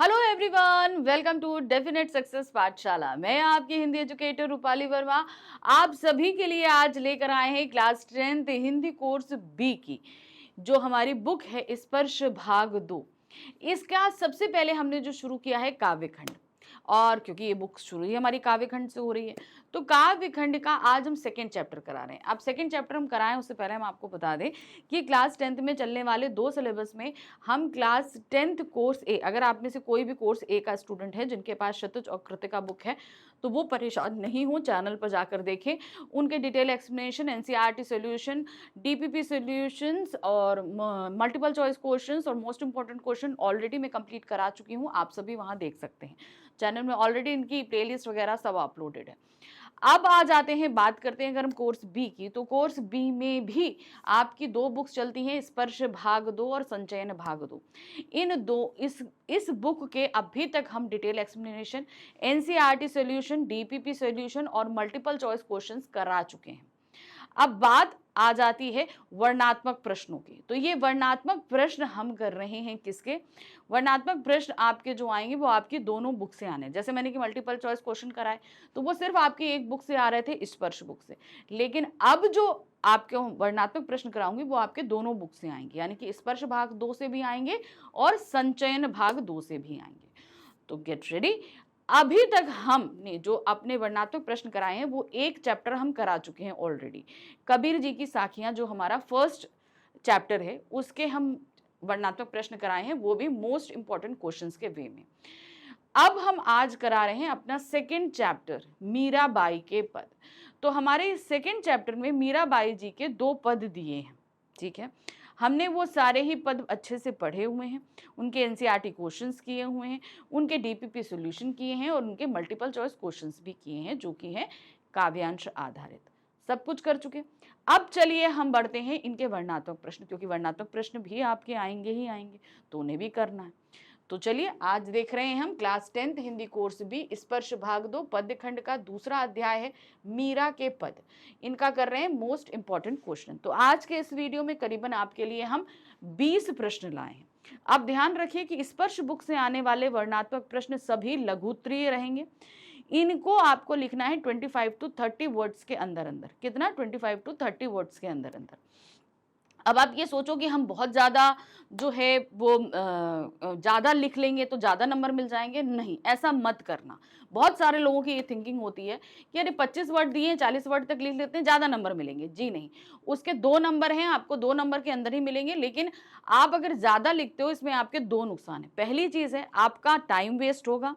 Hello everyone, welcome to definite success पाठशाला। मैं आपकी हिंदी एजुकेटर रूपाली वर्मा आप सभी के लिए आज लेकर आए हैं class 10th Hindi course B की जो हमारी बुक है स्पर्श भाग 2। इसका सबसे पहले हमने जो शुरू किया है काव्य खंड, और क्योंकि ये बुक शुरू ही हमारी काव्य खंड से हो रही है तो काव्य खंड का आज हम सेकेंड चैप्टर करा रहे हैं। अब सेकेंड चैप्टर हम कराएं उससे पहले हम आपको बता दें कि क्लास 10th में चलने वाले 2 सिलेबस में हम क्लास 10th कोर्स ए, अगर आप में से कोई भी कोर्स ए का स्टूडेंट है जिनके पास शतज और कृतिका बुक है तो वो परेशान नहीं हो, चैनल पर जाकर देखें। उनके detail explanation, NCERT solution, DPP solutions और मल्टीपल चॉइस क्वेश्चंस और मोस्ट इंपॉर्टेंट क्वेश्चन ऑलरेडी मैं कंप्लीट करा चुकी हूँ। आप सभी वहाँ देख सकते हैं, चैनल में ऑलरेडी इनकी प्लेलिस्ट वगैरह सब अपलोडेड है। अब आ जाते हैं, बात करते हैं अगर हम कोर्स बी की, तो कोर्स बी में भी आपकी 2 बुक्स चलती हैं, स्पर्श भाग 2 और संचयन भाग 2। इन दो इस बुक के अभी तक हम detail explanation, NCERT solution, DPP solution और मल्टीपल चॉइस क्वेश्चंस करा चुके हैं। अब बात आ जाती है वर्णात्मक प्रश्नों की। तो ये वर्णात्मक प्रश्न हम कर रहे हैं किसके? वर्णात्मक प्रश्न आपके जो आएंगे वो आपकी दोनों बुक से आने, जैसे मैंने कि मल्टीपल चॉइस क्वेश्चन कराए तो वो सिर्फ आपकी एक बुक से आ रहे थे, स्पर्श बुक से। लेकिन अब जो आपके वर्णात्मक प्रश्न कराऊंगी वो आपके दोनों बुक से आएंगे, यानी कि स्पर्श भाग 2 से भी आएंगे और संचयन भाग 2 से भी आएंगे। तो गेट रेडी। अभी तक हमने जो अपने वर्णात्मक प्रश्न कराए हैं वो एक चैप्टर हम करा चुके हैं ऑलरेडी। कबीर जी की साखियां जो हमारा फर्स्ट चैप्टर है उसके हम वर्णात्मक प्रश्न कराए हैं, वो भी मोस्ट इंपॉर्टेंट क्वेश्चंस के वे में। अब हम आज करा रहे हैं अपना सेकेंड चैप्टर मीराबाई के पद। तो हमारे सेकेंड चैप्टर में मीराबाई जी के 2 पद दिए हैं, ठीक है। हमने वो सारे ही पद अच्छे से पढ़े हुए हैं, उनके एनसीईआरटी क्वेश्चंस किए हुए हैं, उनके डीपीपी सॉल्यूशन किए हैं और उनके मल्टीपल चॉइस क्वेश्चंस भी किए हैं जो कि हैं काव्यांश आधारित, सब कुछ कर चुके। अब चलिए हम बढ़ते हैं इनके वर्णात्मक प्रश्न, क्योंकि वर्णात्मक प्रश्न भी आपके आएंगे ही आएंगे तो उन्हें भी करना है। तो चलिए आज देख रहे हैं हम class 10th Hindi course B स्पर्श भाग 2 पद्य खंड का दूसरा अध्याय है मीरा के पद। इनका कर रहे हैं मोस्ट इंपॉर्टेंट क्वेश्चन। तो आज के इस वीडियो में करीबन आपके लिए हम 20 प्रश्न लाए हैं। अब ध्यान रखिए कि स्पर्श बुक से आने वाले वर्णात्मक प्रश्न सभी लघुत्तरीय रहेंगे। इनको आपको लिखना है 25 to 30 वर्ड्स के अंदर अंदर। कितना? 25 to 30 वर्ड्स के अंदर अंदर। अब आप ये सोचो कि हम बहुत ज़्यादा जो है वो ज़्यादा लिख लेंगे तो ज़्यादा नंबर मिल जाएंगे, नहीं, ऐसा मत करना। बहुत सारे लोगों की ये थिंकिंग होती है कि अरे 25 वर्ड दिए, 40 वर्ड तक लिख लेते हैं, ज़्यादा नंबर मिलेंगे। जी नहीं, उसके 2 नंबर हैं, आपको 2 नंबर के अंदर ही मिलेंगे। लेकिन आप अगर ज़्यादा लिखते हो इसमें आपके 2 नुकसान हैं। पहली चीज़ है आपका टाइम वेस्ट होगा,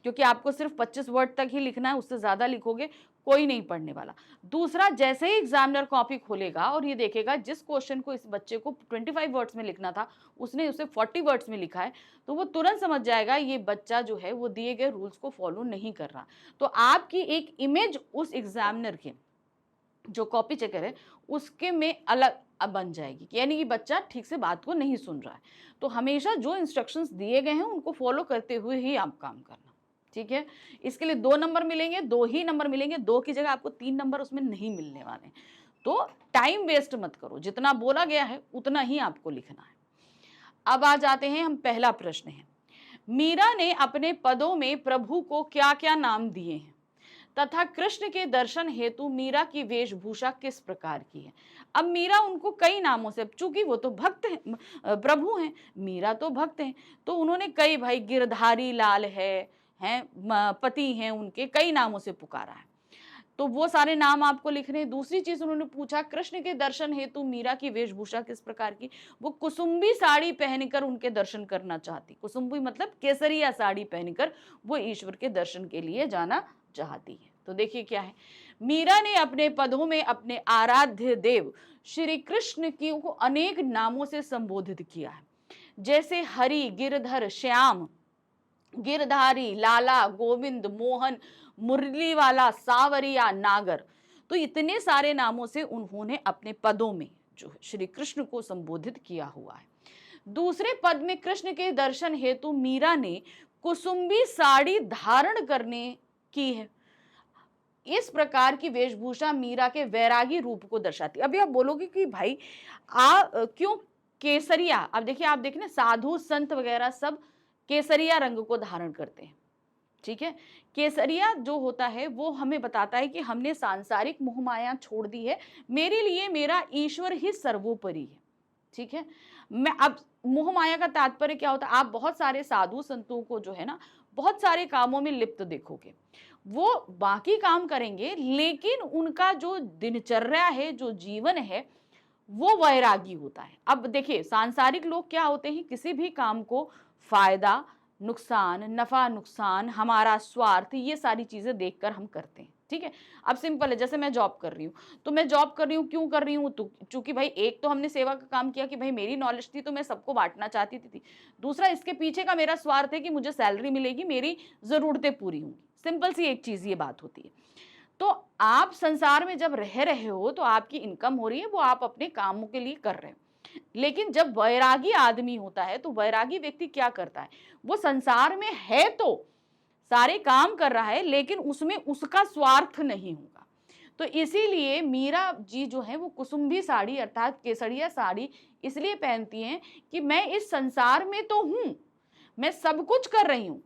क्योंकि आपको सिर्फ 25 वर्ड तक ही लिखना है, उससे ज़्यादा लिखोगे कोई नहीं पढ़ने वाला। दूसरा, जैसे ही एग्जामिनर कॉपी खोलेगा और ये देखेगा जिस क्वेश्चन को इस बच्चे को 25 वर्ड्स में लिखना था उसने उसे 40 वर्ड्स में लिखा है, तो वो तुरंत समझ जाएगा ये बच्चा जो है वो दिए गए रूल्स को फॉलो नहीं कर रहा। तो आपकी एक इमेज उस एग्जामिनर के जो कॉपी चेकर है उसके में अलग बन जाएगी, यानी कि बच्चा ठीक से बात को नहीं सुन रहा है। तो हमेशा जो इंस्ट्रक्शंस दिए गए हैं उनको फॉलो करते हुए ही आप काम करना, ठीक है। इसके लिए 2 नंबर मिलेंगे, 2 ही नंबर मिलेंगे, 2 की जगह आपको 3 नंबर उसमें नहीं मिलने वाले। तो टाइम वेस्ट मत करो, जितना बोला गया है उतना ही आपको लिखना है। अब आ जाते हैं हम, पहला प्रश्न है, मीरा ने अपने पदों में प्रभु को क्या क्या नाम दिए हैं तथा कृष्ण के दर्शन हेतु मीरा की वेशभूषा किस प्रकार की है। अब मीरा उनको कई नामों से, चूंकि वो तो भक्त हैं, प्रभु हैं, मीरा तो भक्त हैं, तो उन्होंने कई, भाई गिरधारी लाल हैं पति हैं, उनके कई नामों से पुकारा है, तो वो सारे नाम आपको लिखने हैं। दूसरी चीज उन्होंने पूछा कृष्ण के दर्शन हेतु मीरा की वेशभूषा किस प्रकार की, वो कुसुम्बी साड़ी पहनकर उनके दर्शन करना चाहती। कुसुम्बी मतलब केसरिया साड़ी पहनकर वो ईश्वर के दर्शन के लिए जाना चाहती है। तो देखिए क्या है, मीरा ने अपने पदों में अपने आराध्य देव श्री कृष्ण की को अनेक नामों से संबोधित किया है, जैसे हरि, गिरधर, श्याम, गिरधारी, लाला, गोविंद, मोहन, मुरली वाला, सावरिया, नागर। तो इतने सारे नामों से उन्होंने अपने पदों में जो श्री कृष्ण को संबोधित किया हुआ है। दूसरे पद में कृष्ण के दर्शन हेतु मीरा ने कुसुम्बी साड़ी धारण करने की है। इस प्रकार की वेशभूषा मीरा के वैरागी रूप को दर्शाती। अभी आप बोलोगे कि भाई क्यों केसरिया? अब देखिए, आप देखिए ना, साधु संत वगैरह सब केसरिया रंग को धारण करते हैं। ठीक है, केसरिया जो होता है वो हमें बताता है कि हमने सांसारिक मोह माया छोड़ दी है, मेरे लिए मेरा ईश्वर ही सर्वोपरि है। ठीक है, मैं अब मोह माया का तात्पर्य क्या होता है, आप बहुत सारे साधु संतों को जो है ना बहुत सारे कामों में लिप्त देखोगे, वो बाकी काम करेंगे लेकिन उनका जो दिनचर्या है, जो जीवन है, वो वैरागी होता है। अब देखिए सांसारिक लोग क्या होते हैं, किसी भी काम को फायदा नुकसान, नफा नुकसान, हमारा स्वार्थ, ये सारी चीजें देखकर हम करते हैं। ठीक है, अब सिंपल है, जैसे मैं जॉब कर रही हूँ, तो मैं जॉब कर रही हूँ, क्यों कर रही हूँ, तो चूंकि भाई एक तो हमने सेवा का काम किया कि भाई मेरी नॉलेज थी तो मैं सबको बांटना चाहती थी, दूसरा इसके पीछे का मेरा स्वार्थ है कि मुझे सैलरी मिलेगी, मेरी जरूरतें पूरी होंगी। सिंपल सी एक चीज ये बात होती है। तो आप संसार में जब रह रहे हो तो आपकी इनकम हो रही है, वो आप अपने कामों के लिए कर रहे हो। लेकिन जब वैरागी आदमी होता है तो वैरागी व्यक्ति क्या करता है, वो संसार में है तो सारे काम कर रहा है लेकिन उसमें उसका स्वार्थ नहीं होगा। तो इसीलिए मीरा जी जो है वो कुसुम्भी साड़ी अर्थात केसरिया साड़ी इसलिए पहनती हैं कि मैं इस संसार में तो हूं, मैं सब कुछ कर रही हूं,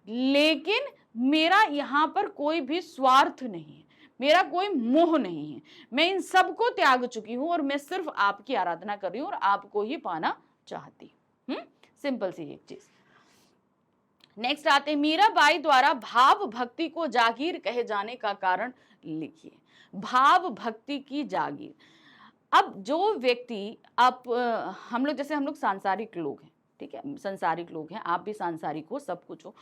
लेकिन मेरा यहां पर कोई भी स्वार्थ नहीं है, मेरा कोई मोह नहीं है, मैं इन सबको त्याग चुकी हूं और मैं सिर्फ आपकी आराधना कर रही हूं और आपको ही पाना चाहती हूं। सिंपल सी एक चीज। नेक्स्ट आते हैं, मीराबाई द्वारा भाव भक्ति को जागीर कहे जाने का कारण लिखिए। भाव भक्ति की जागीर। अब जो व्यक्ति हम लोग सांसारिक लोग हैं, ठीक है, संसारिक लोग हैं, आप भी सांसारिक हो, सब कुछ हो।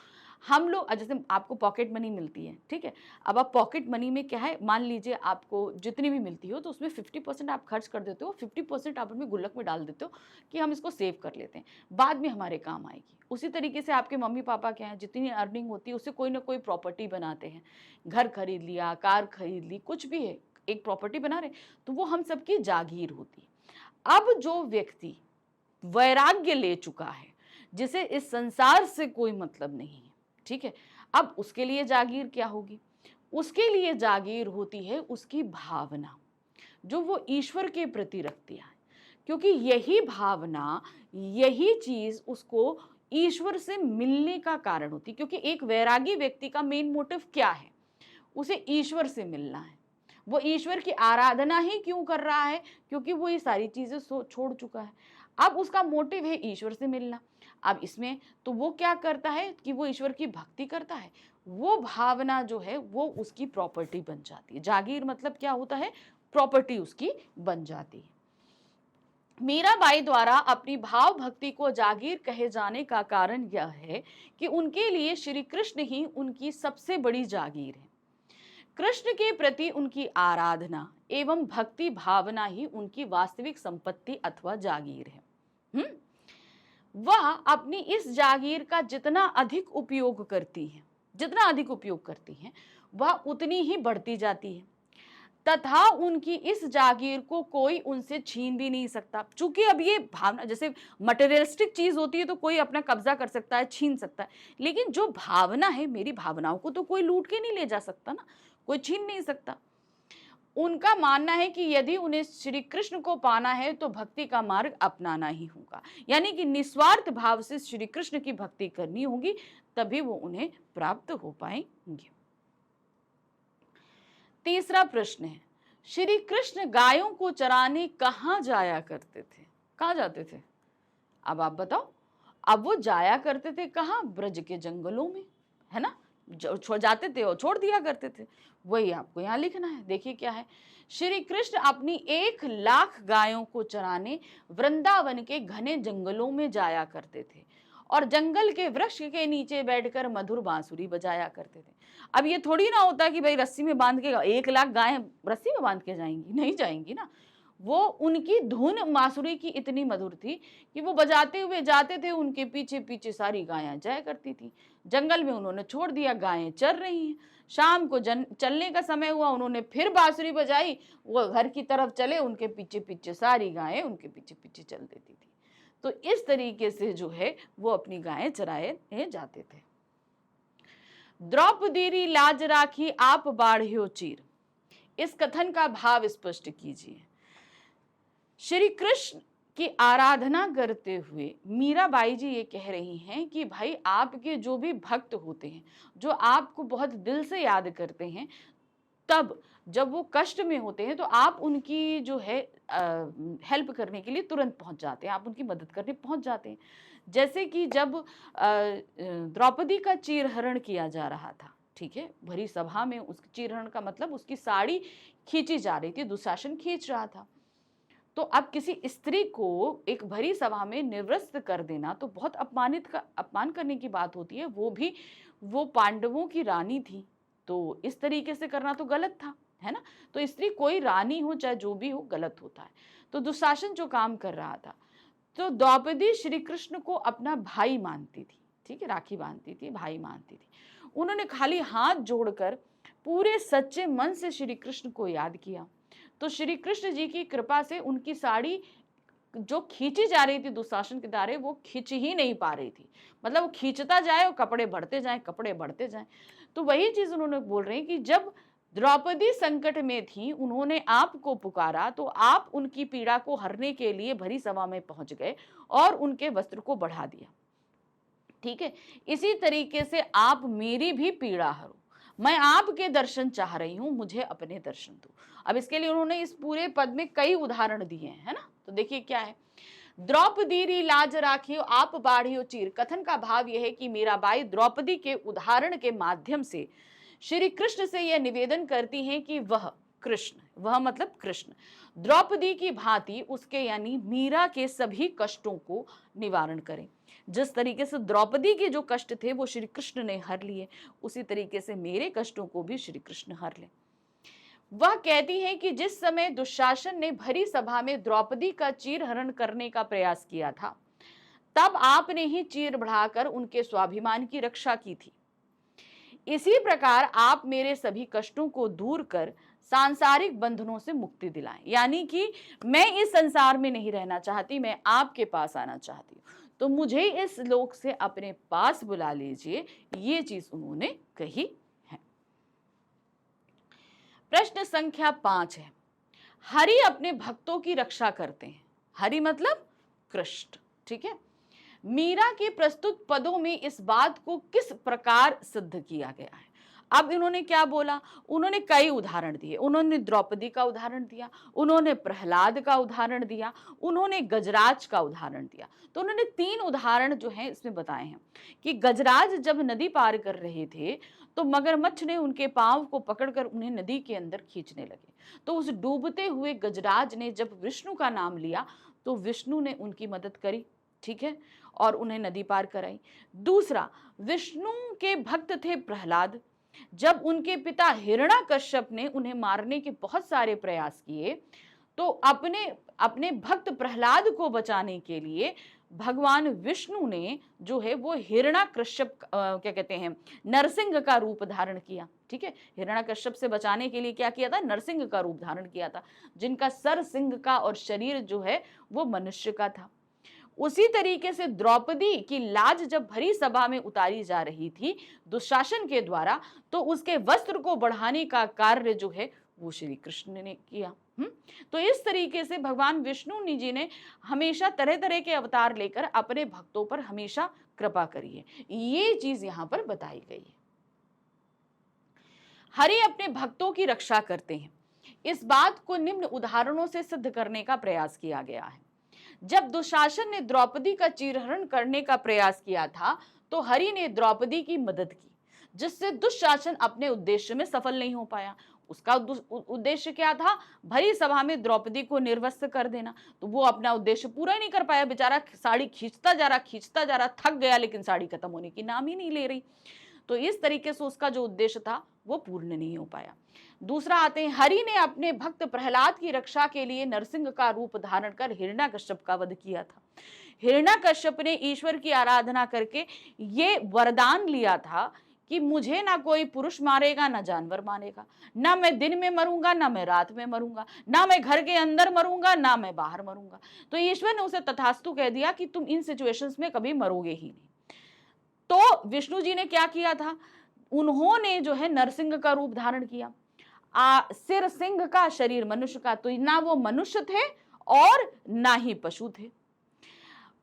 हम लोग जैसे आपको पॉकेट मनी मिलती है, ठीक है, अब आप पॉकेट मनी में क्या है, मान लीजिए आपको जितनी भी मिलती हो तो उसमें 50% आप खर्च कर देते हो, 50% आप उसमें गुल्लक में डाल देते हो कि हम इसको सेव कर लेते हैं, बाद में हमारे काम आएगी। उसी तरीके से आपके मम्मी पापा क्या है, जितनी अर्निंग होती है उससे कोई ना कोई प्रॉपर्टी बनाते हैं, घर खरीद लिया, कार खरीद ली, कुछ भी है, एक प्रॉपर्टी बना रहे, तो वो हम सबकी जागीर होती है। अब जो व्यक्ति वैराग्य ले चुका है, जिसे इस संसार से कोई मतलब नहीं है, ठीक है, अब उसके लिए जागीर क्या होगी, उसके लिए जागीर होती है उसकी भावना जो वो ईश्वर के प्रति रखती है, क्योंकि यही भावना, यही चीज उसको ईश्वर से मिलने का कारण होती, क्योंकि एक वैरागी व्यक्ति का मेन मोटिव क्या है, उसे ईश्वर से मिलना है। वो ईश्वर की आराधना ही क्यों कर रहा है, क्योंकि वो ये सारी चीजें छोड़ चुका है। अब उसका मोटिव है ईश्वर से मिलना। अब इसमें तो वो क्या करता है कि वो ईश्वर की भक्ति करता है, वो भावना जो है वो उसकी प्रॉपर्टी बन जाती है। जागीर मतलब क्या होता है, प्रॉपर्टी उसकी बन जाती है। मीराबाई द्वारा अपनी भाव भक्ति को जागीर कहे जाने का कारण यह है कि उनके लिए श्री कृष्ण ही उनकी सबसे बड़ी जागीर है। कृष्ण के प्रति उनकी आराधना एवं भक्ति भावना ही उनकी वास्तविक संपत्ति अथवा जागीर है। वह अपनी इस जागीर का जितना अधिक उपयोग करती हैं, वह उतनी ही बढ़ती जाती है तथा उनकी इस जागीर को कोई उनसे छीन भी नहीं सकता। चूंकि अब ये भावना, जैसे मटेरियलिस्टिक चीज होती है तो कोई अपना कब्जा कर सकता है, छीन सकता है, लेकिन जो भावना है, मेरी भावनाओं को तो कोई लूट के नहीं ले जा सकता ना, कोई छीन नहीं सकता। उनका मानना है कि यदि उन्हें श्री कृष्ण को पाना है तो भक्ति का मार्ग अपनाना ही होगा, यानी कि निस्वार्थ भाव से श्री कृष्ण की भक्ति करनी होगी, तभी वो उन्हें प्राप्त हो पाएंगे। तीसरा प्रश्न है, श्री कृष्ण गायों को चराने कहाँ जाया करते थे, कहाँ जाते थे? अब आप बताओ। अब वो जाया करते थे कहाँ? ब्रज के जंगलों में, है ना, जाते थे और छोड़ दिया करते थे, वही आपको यहाँ लिखना है। देखिए क्या है, श्री कृष्ण अपनी 1,00,000 गायों को चराने वृंदावन के घने जंगलों में जाया करते थे और जंगल के वृक्ष के नीचे बैठकर मधुर बांसुरी बजाया करते थे। अब ये थोड़ी ना होता कि भाई रस्सी में बांध के 1,00,000 गायें रस्सी में बांध के जाएंगी, नहीं जाएंगी ना। वो उनकी धुन बांसुरी की इतनी मधुर थी कि वो बजाते हुए जाते थे, उनके पीछे पीछे सारी गायें जाया करती थी। जंगल में उन्होंने छोड़ दिया, गायें चर रही हैं। शाम को चलने का समय हुआ, उन्होंने फिर बांसुरी बजाई, वो घर की तरफ चले, उनके पीछे पीछे सारी गायें उनके पीछे पीछे चल देती थी। तो इस तरीके से जो है वो अपनी गायें चराए जाते थे। द्रौपदी लाज राखी आप बाढ़्यो चीर, इस कथन का भाव स्पष्ट कीजिए। श्री कृष्ण की आराधना करते हुए मीराबाई जी ये कह रही हैं कि भाई आपके जो भी भक्त होते हैं, जो आपको बहुत दिल से याद करते हैं, तब जब वो कष्ट में होते हैं तो आप उनकी जो है हेल्प करने के लिए तुरंत पहुंच जाते हैं, आप उनकी मदद करने पहुंच जाते हैं। जैसे कि जब द्रौपदी का चीरहरण किया जा रहा था, ठीक है, भरी सभा में, उस चीरहरण का मतलब उसकी साड़ी खींची जा रही थी, दुशासन खींच रहा था। तो अब किसी स्त्री को एक भरी सभा में निर्वस्त्र कर देना तो बहुत अपमान करने की बात होती है। वो भी वो पांडवों की रानी थी, तो इस तरीके से करना तो गलत था, है ना। तो स्त्री कोई रानी हो चाहे जो भी हो, गलत होता है। तो दुशासन जो काम कर रहा था, तो द्रौपदी श्री कृष्ण को अपना भाई मानती थी, ठीक है, राखी बांधती थी, भाई मानती थी। उन्होंने खाली हाथ जोड़कर पूरे सच्चे मन से श्री कृष्ण को याद किया, तो श्री कृष्ण जी की कृपा से उनकी साड़ी जो खींची जा रही थी दुशासन के द्वारा, वो खींच ही नहीं पा रही थी। मतलब वो खींचता जाए और कपड़े बढ़ते जाए, कपड़े बढ़ते जाए। तो वही चीज उन्होंने बोल रहे हैं कि जब द्रौपदी संकट में थी, उन्होंने आपको पुकारा, तो आप उनकी पीड़ा को हरने के लिए भरी सभा में पहुंच गए और उनके वस्त्र को बढ़ा दिया, ठीक है। इसी तरीके से आप मेरी भी पीड़ा हरो, मैं आपके दर्शन चाह रही हूं, मुझे अपने दर्शन दो। अब इसके लिए उन्होंने इस पूरे पद में कई उदाहरण दिए हैं, है ना। तो देखिए क्या है, द्रौपदी री लाज राखियो आप बाढ़ियो चीर। कथन का भाव यह है कि मीराबाई द्रौपदी के उदाहरण के माध्यम से श्री कृष्ण से यह निवेदन करती हैं कि वह कृष्ण, वह मतलब कृष्ण, द्रौपदी की भांति उसके यानी मीरा के सभी कष्टों को निवारण करें। जिस तरीके से द्रौपदी के जो कष्ट थे वो श्री कृष्ण ने हर लिए, उसी तरीके से मेरे कष्टों को भी श्री कृष्ण हर ले। वह कहती है कि जिस समय दुशासन ने भरी सभा में द्रौपदी का चीरहरण करने का प्रयास किया था, तब आपने ही चीर बढ़ाकर उनके स्वाभिमान की रक्षा की थी। इसी प्रकार आप मेरे सभी कष्टों को दूर कर सांसारिक बंधनों से मुक्ति दिलाएं। यानी कि मैं इस संसार में नहीं रहना चाहती, मैं आपके पास आना चाहती हूँ, तो मुझे इस लोक से अपने पास बुला लीजिए, ये चीज उन्होंने कही है। प्रश्न संख्या 5 है, हरि अपने भक्तों की रक्षा करते हैं। हरि मतलब कृष्ण, ठीक है। मीरा के प्रस्तुत पदों में इस बात को किस प्रकार सिद्ध किया गया है। अब इन्होंने क्या बोला, उन्होंने कई उदाहरण दिए। उन्होंने द्रौपदी का उदाहरण दिया, उन्होंने प्रहलाद का उदाहरण दिया, उन्होंने गजराज का उदाहरण दिया। तो उन्होंने 3 उदाहरण जो हैं इसमें बताए हैं कि गजराज जब नदी पार कर रहे थे तो मगरमच्छ ने उनके पांव को पकड़कर उन्हें नदी के अंदर खींचने लगे। तो उस डूबते हुए गजराज ने जब विष्णु का नाम लिया तो विष्णु ने उनकी मदद करी, ठीक है, और उन्हें नदी पार कराई। दूसरा, विष्णु के भक्त थे प्रहलाद। जब उनके पिता हिरण्याकश्यप ने उन्हें मारने के बहुत सारे प्रयास किए, तो अपने भक्त प्रहलाद को बचाने के लिए भगवान विष्णु ने जो है वो हिरण्याकश्यप क्या कहते हैं, नरसिंह का रूप धारण किया, ठीक है। हिरण्याकश्यप से बचाने के लिए क्या किया था, नरसिंह का रूप धारण किया था, जिनका सर सिंह का और शरीर जो है वो मनुष्य का था। उसी तरीके से द्रौपदी की लाज जब भरी सभा में उतारी जा रही थी दुशासन के द्वारा, तो उसके वस्त्र को बढ़ाने का कार्य जो है वो श्री कृष्ण ने किया। तो इस तरीके से भगवान विष्णु जी ने हमेशा तरह तरह के अवतार लेकर अपने भक्तों पर हमेशा कृपा करी है, ये चीज यहां पर बताई गई है। हरि अपने भक्तों की रक्षा करते हैं, इस बात को निम्न उदाहरणों से सिद्ध करने का प्रयास किया गया है। जब दुशासन ने द्रौपदी का चीरहरण करने का प्रयास किया था तो हरि ने द्रौपदी की मदद की, जिससे दुशासन अपने उद्देश्य में सफल नहीं हो पाया। उसका उद्देश्य क्या था, भरी सभा में द्रौपदी को निर्वस्त्र कर देना, तो वो अपना उद्देश्य पूरा ही नहीं कर पाया। बेचारा साड़ी खींचता जा रहा, थक गया, लेकिन साड़ी खत्म होने की नाम ही नहीं ले रही। तो इस तरीके से उसका जो उद्देश्य था वो पूर्ण नहीं हो पाया। दूसरा आते हैं, हरि ने अपने भक्त प्रहलाद की रक्षा के लिए नरसिंह का रूप धारण कर हिरण्याकश्यप का वध किया था। हिरण्याकश्यप ने ईश्वर की आराधना करके ये वरदान लिया था कि मुझे ना कोई पुरुष मारेगा ना जानवर मारेगा, ना मैं दिन में मरूंगा ना मैं रात में मरूंगा, ना मैं घर के अंदर मरूंगा ना मैं बाहर मरूंगा। तो ईश्वर ने उसे तथास्तु कह दिया कि तुम इन सिचुएशंस में कभी मरोगे ही नहीं। तो विष्णु जी ने क्या किया था, उन्होंने जो है नरसिंह का रूप धारण किया, सिर सिंह का, शरीर मनुष्य का। तो ना वो मनुष्य थे और ना ही पशु थे।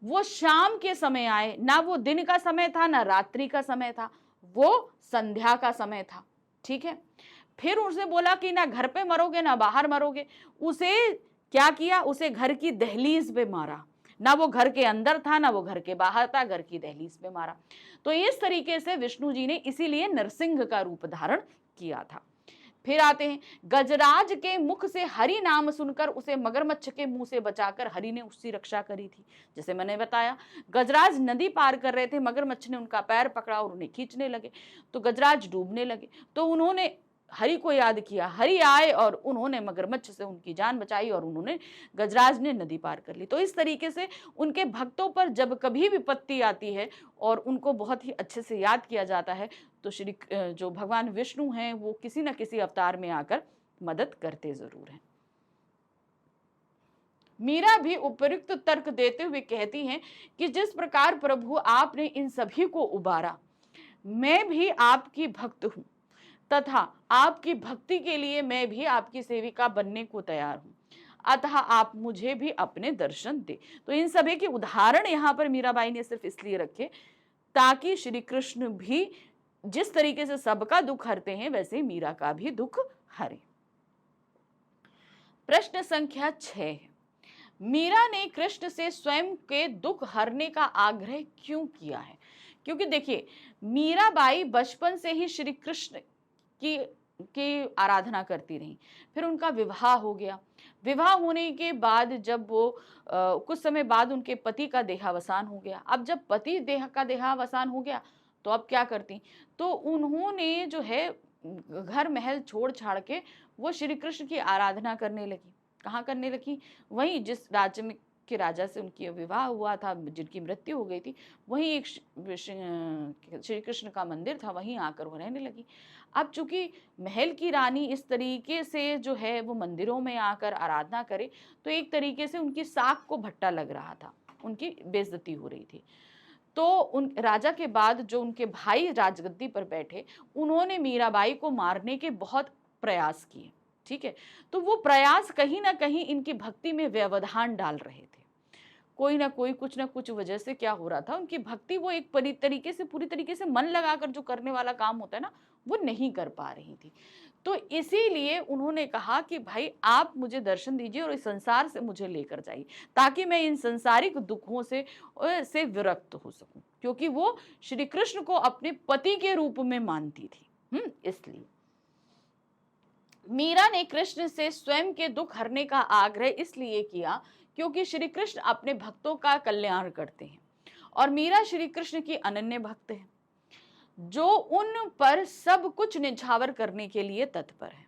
वो शाम के समय आए, ना वो दिन का समय था ना रात्रि का समय था, वो संध्या का समय था। ठीक है, फिर उसने बोला कि ना घर पे मरोगे ना बाहर मरोगे। उसे क्या किया, उसे घर की दहलीज पे मारा। ना वो घर के अंदर था ना वो घर के बाहर था, घर की दहलीज पे मारा। तो इस तरीके से विष्णु जी ने इसीलिए नरसिंह का रूप धारण किया था। फिर आते हैं, गजराज के मुख से हरि नाम सुनकर उसे मगरमच्छ के मुंह से बचाकर हरि ने उसकी रक्षा करी थी। जैसे मैंने बताया, गजराज नदी पार कर रहे थे, मगरमच्छ ने उनका पैर पकड़ा और उन्हें खींचने लगे, तो गजराज डूबने लगे। तो उन्होंने हरि को याद किया, हरि आए और उन्होंने मगरमच्छ से उनकी जान बचाई और उन्होंने गजराज ने नदी पार कर ली। तो इस तरीके से उनके भक्तों पर जब कभी विपत्ति आती है और उनको बहुत ही अच्छे से याद किया जाता है, तो श्री जो भगवान विष्णु हैं वो किसी न किसी अवतार में आकर मदद करते जरूर हैं। मीरा भी उपयुक्त तर्क देते हुए कहती हैं कि जिस प्रकार प्रभु आपने इन सभी को उबारा, मैं भी आपकी भक्त हूं तथा आपकी भक्ति के लिए मैं भी आपकी सेविका बनने को तैयार हूं, अतः आप मुझे भी अपने दर्शन दे। तो इन सभी के उदाहरण यहाँ पर मीराबाई ने सिर्फ इसलिए रखे ताकि श्री कृष्ण भी जिस तरीके से सबका दुख हरते हैं वैसे मीरा का भी दुख हरे। प्रश्न संख्या 6 है, मीरा ने कृष्ण से स्वयं के दुख हरने का आग्रह क्यों किया है? क्योंकि देखिए, मीराबाई बचपन से ही श्री कृष्ण की आराधना करती रही। फिर उनका विवाह हो गया। विवाह होने के बाद जब वो कुछ समय बाद उनके पति का देहावसान हो गया। अब जब पति का देहावसान हो गया तो अब क्या करती, तो उन्होंने जो है घर महल छोड़ छाड़ के वो श्री कृष्ण की आराधना करने लगी। कहाँ करने लगी? वहीं जिस राज्य में के राजा से उनकी विवाह हुआ था, जिनकी मृत्यु हो गई थी, वहीं एक श्री कृष्ण का मंदिर था, वहीं आकर वो रहने लगी। अब चूंकि महल की रानी इस तरीके से जो है वो मंदिरों में आकर आराधना करे, तो एक तरीके से उनकी साख को भट्टा लग रहा था, उनकी बेइज्जती हो रही थी। तो उन राजा के बाद जो उनके भाई राजगद्दी पर बैठे, उन्होंने मीराबाई को मारने के बहुत प्रयास किए। ठीक है, तो वो प्रयास कहीं ना कहीं इनकी भक्ति में व्यवधान डाल रहे थे। कोई ना कोई कुछ ना कुछ वजह से क्या हो रहा था, उनकी भक्ति वो एक पूरी तरीके से मन लगाकर जो करने वाला काम होता है ना, वो नहीं कर पा रही थी। तो इसीलिए उन्होंने कहा कि भाई आप मुझे दर्शन दीजिए और इस संसार से मुझे लेकर जाइए, ताकि मैं इन संसारिक दुखों से विरक्त हो सकूं, क्योंकि वो श्री कृष्ण को अपने पति के रूप में मानती थी। इसलिए मीरा ने कृष्ण से स्वयं के दुख हरने का आग्रह इसलिए किया क्योंकि श्री कृष्ण अपने भक्तों का कल्याण करते हैं और मीरा श्री कृष्ण की अनन्य भक्त है, जो उन पर सब कुछ निछावर करने के लिए तत्पर है।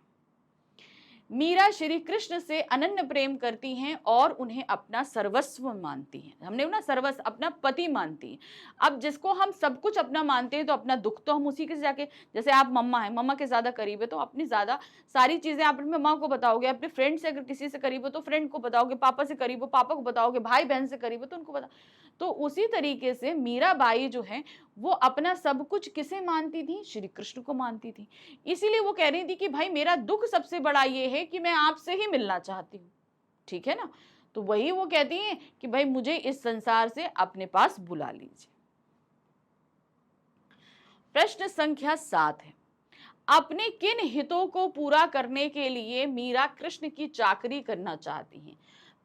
मीरा श्री कृष्ण से अनन्य प्रेम करती हैं और उन्हें अपना सर्वस्व मानती हैं। हमने ना सर्वस्व अपना पति मानती हैं। अब जिसको हम सब कुछ अपना मानते हैं तो अपना दुख तो हम उसी के जाके, जैसे आप मम्मा है, मम्मा के ज्यादा करीब है तो अपनी ज्यादा सारी चीजें आप अपनी मम्मा को बताओगे, अपने फ्रेंड से अगर किसी से करीब हो तो फ्रेंड को बताओगे, पापा से करीब हो पापा को बताओगे, भाई बहन से करीब हो तो उनको बताओ। तो उसी तरीके से मीराबाई जो है वो अपना सब कुछ किसे मानती थी? श्री कृष्ण को मानती थी। इसीलिए वो कह रही थी कि भाई मेरा दुख सबसे बड़ा ये है कि मैं आपसे ही मिलना चाहती हूँ। ठीक है ना, तो वही वो कहती हैं कि भाई मुझे इस संसार से अपने पास बुला लीजिए। प्रश्न संख्या 7 है, अपने किन हितों को पूरा करने के लिए मीरा कृष्ण की चाकरी करना चाहती हैं?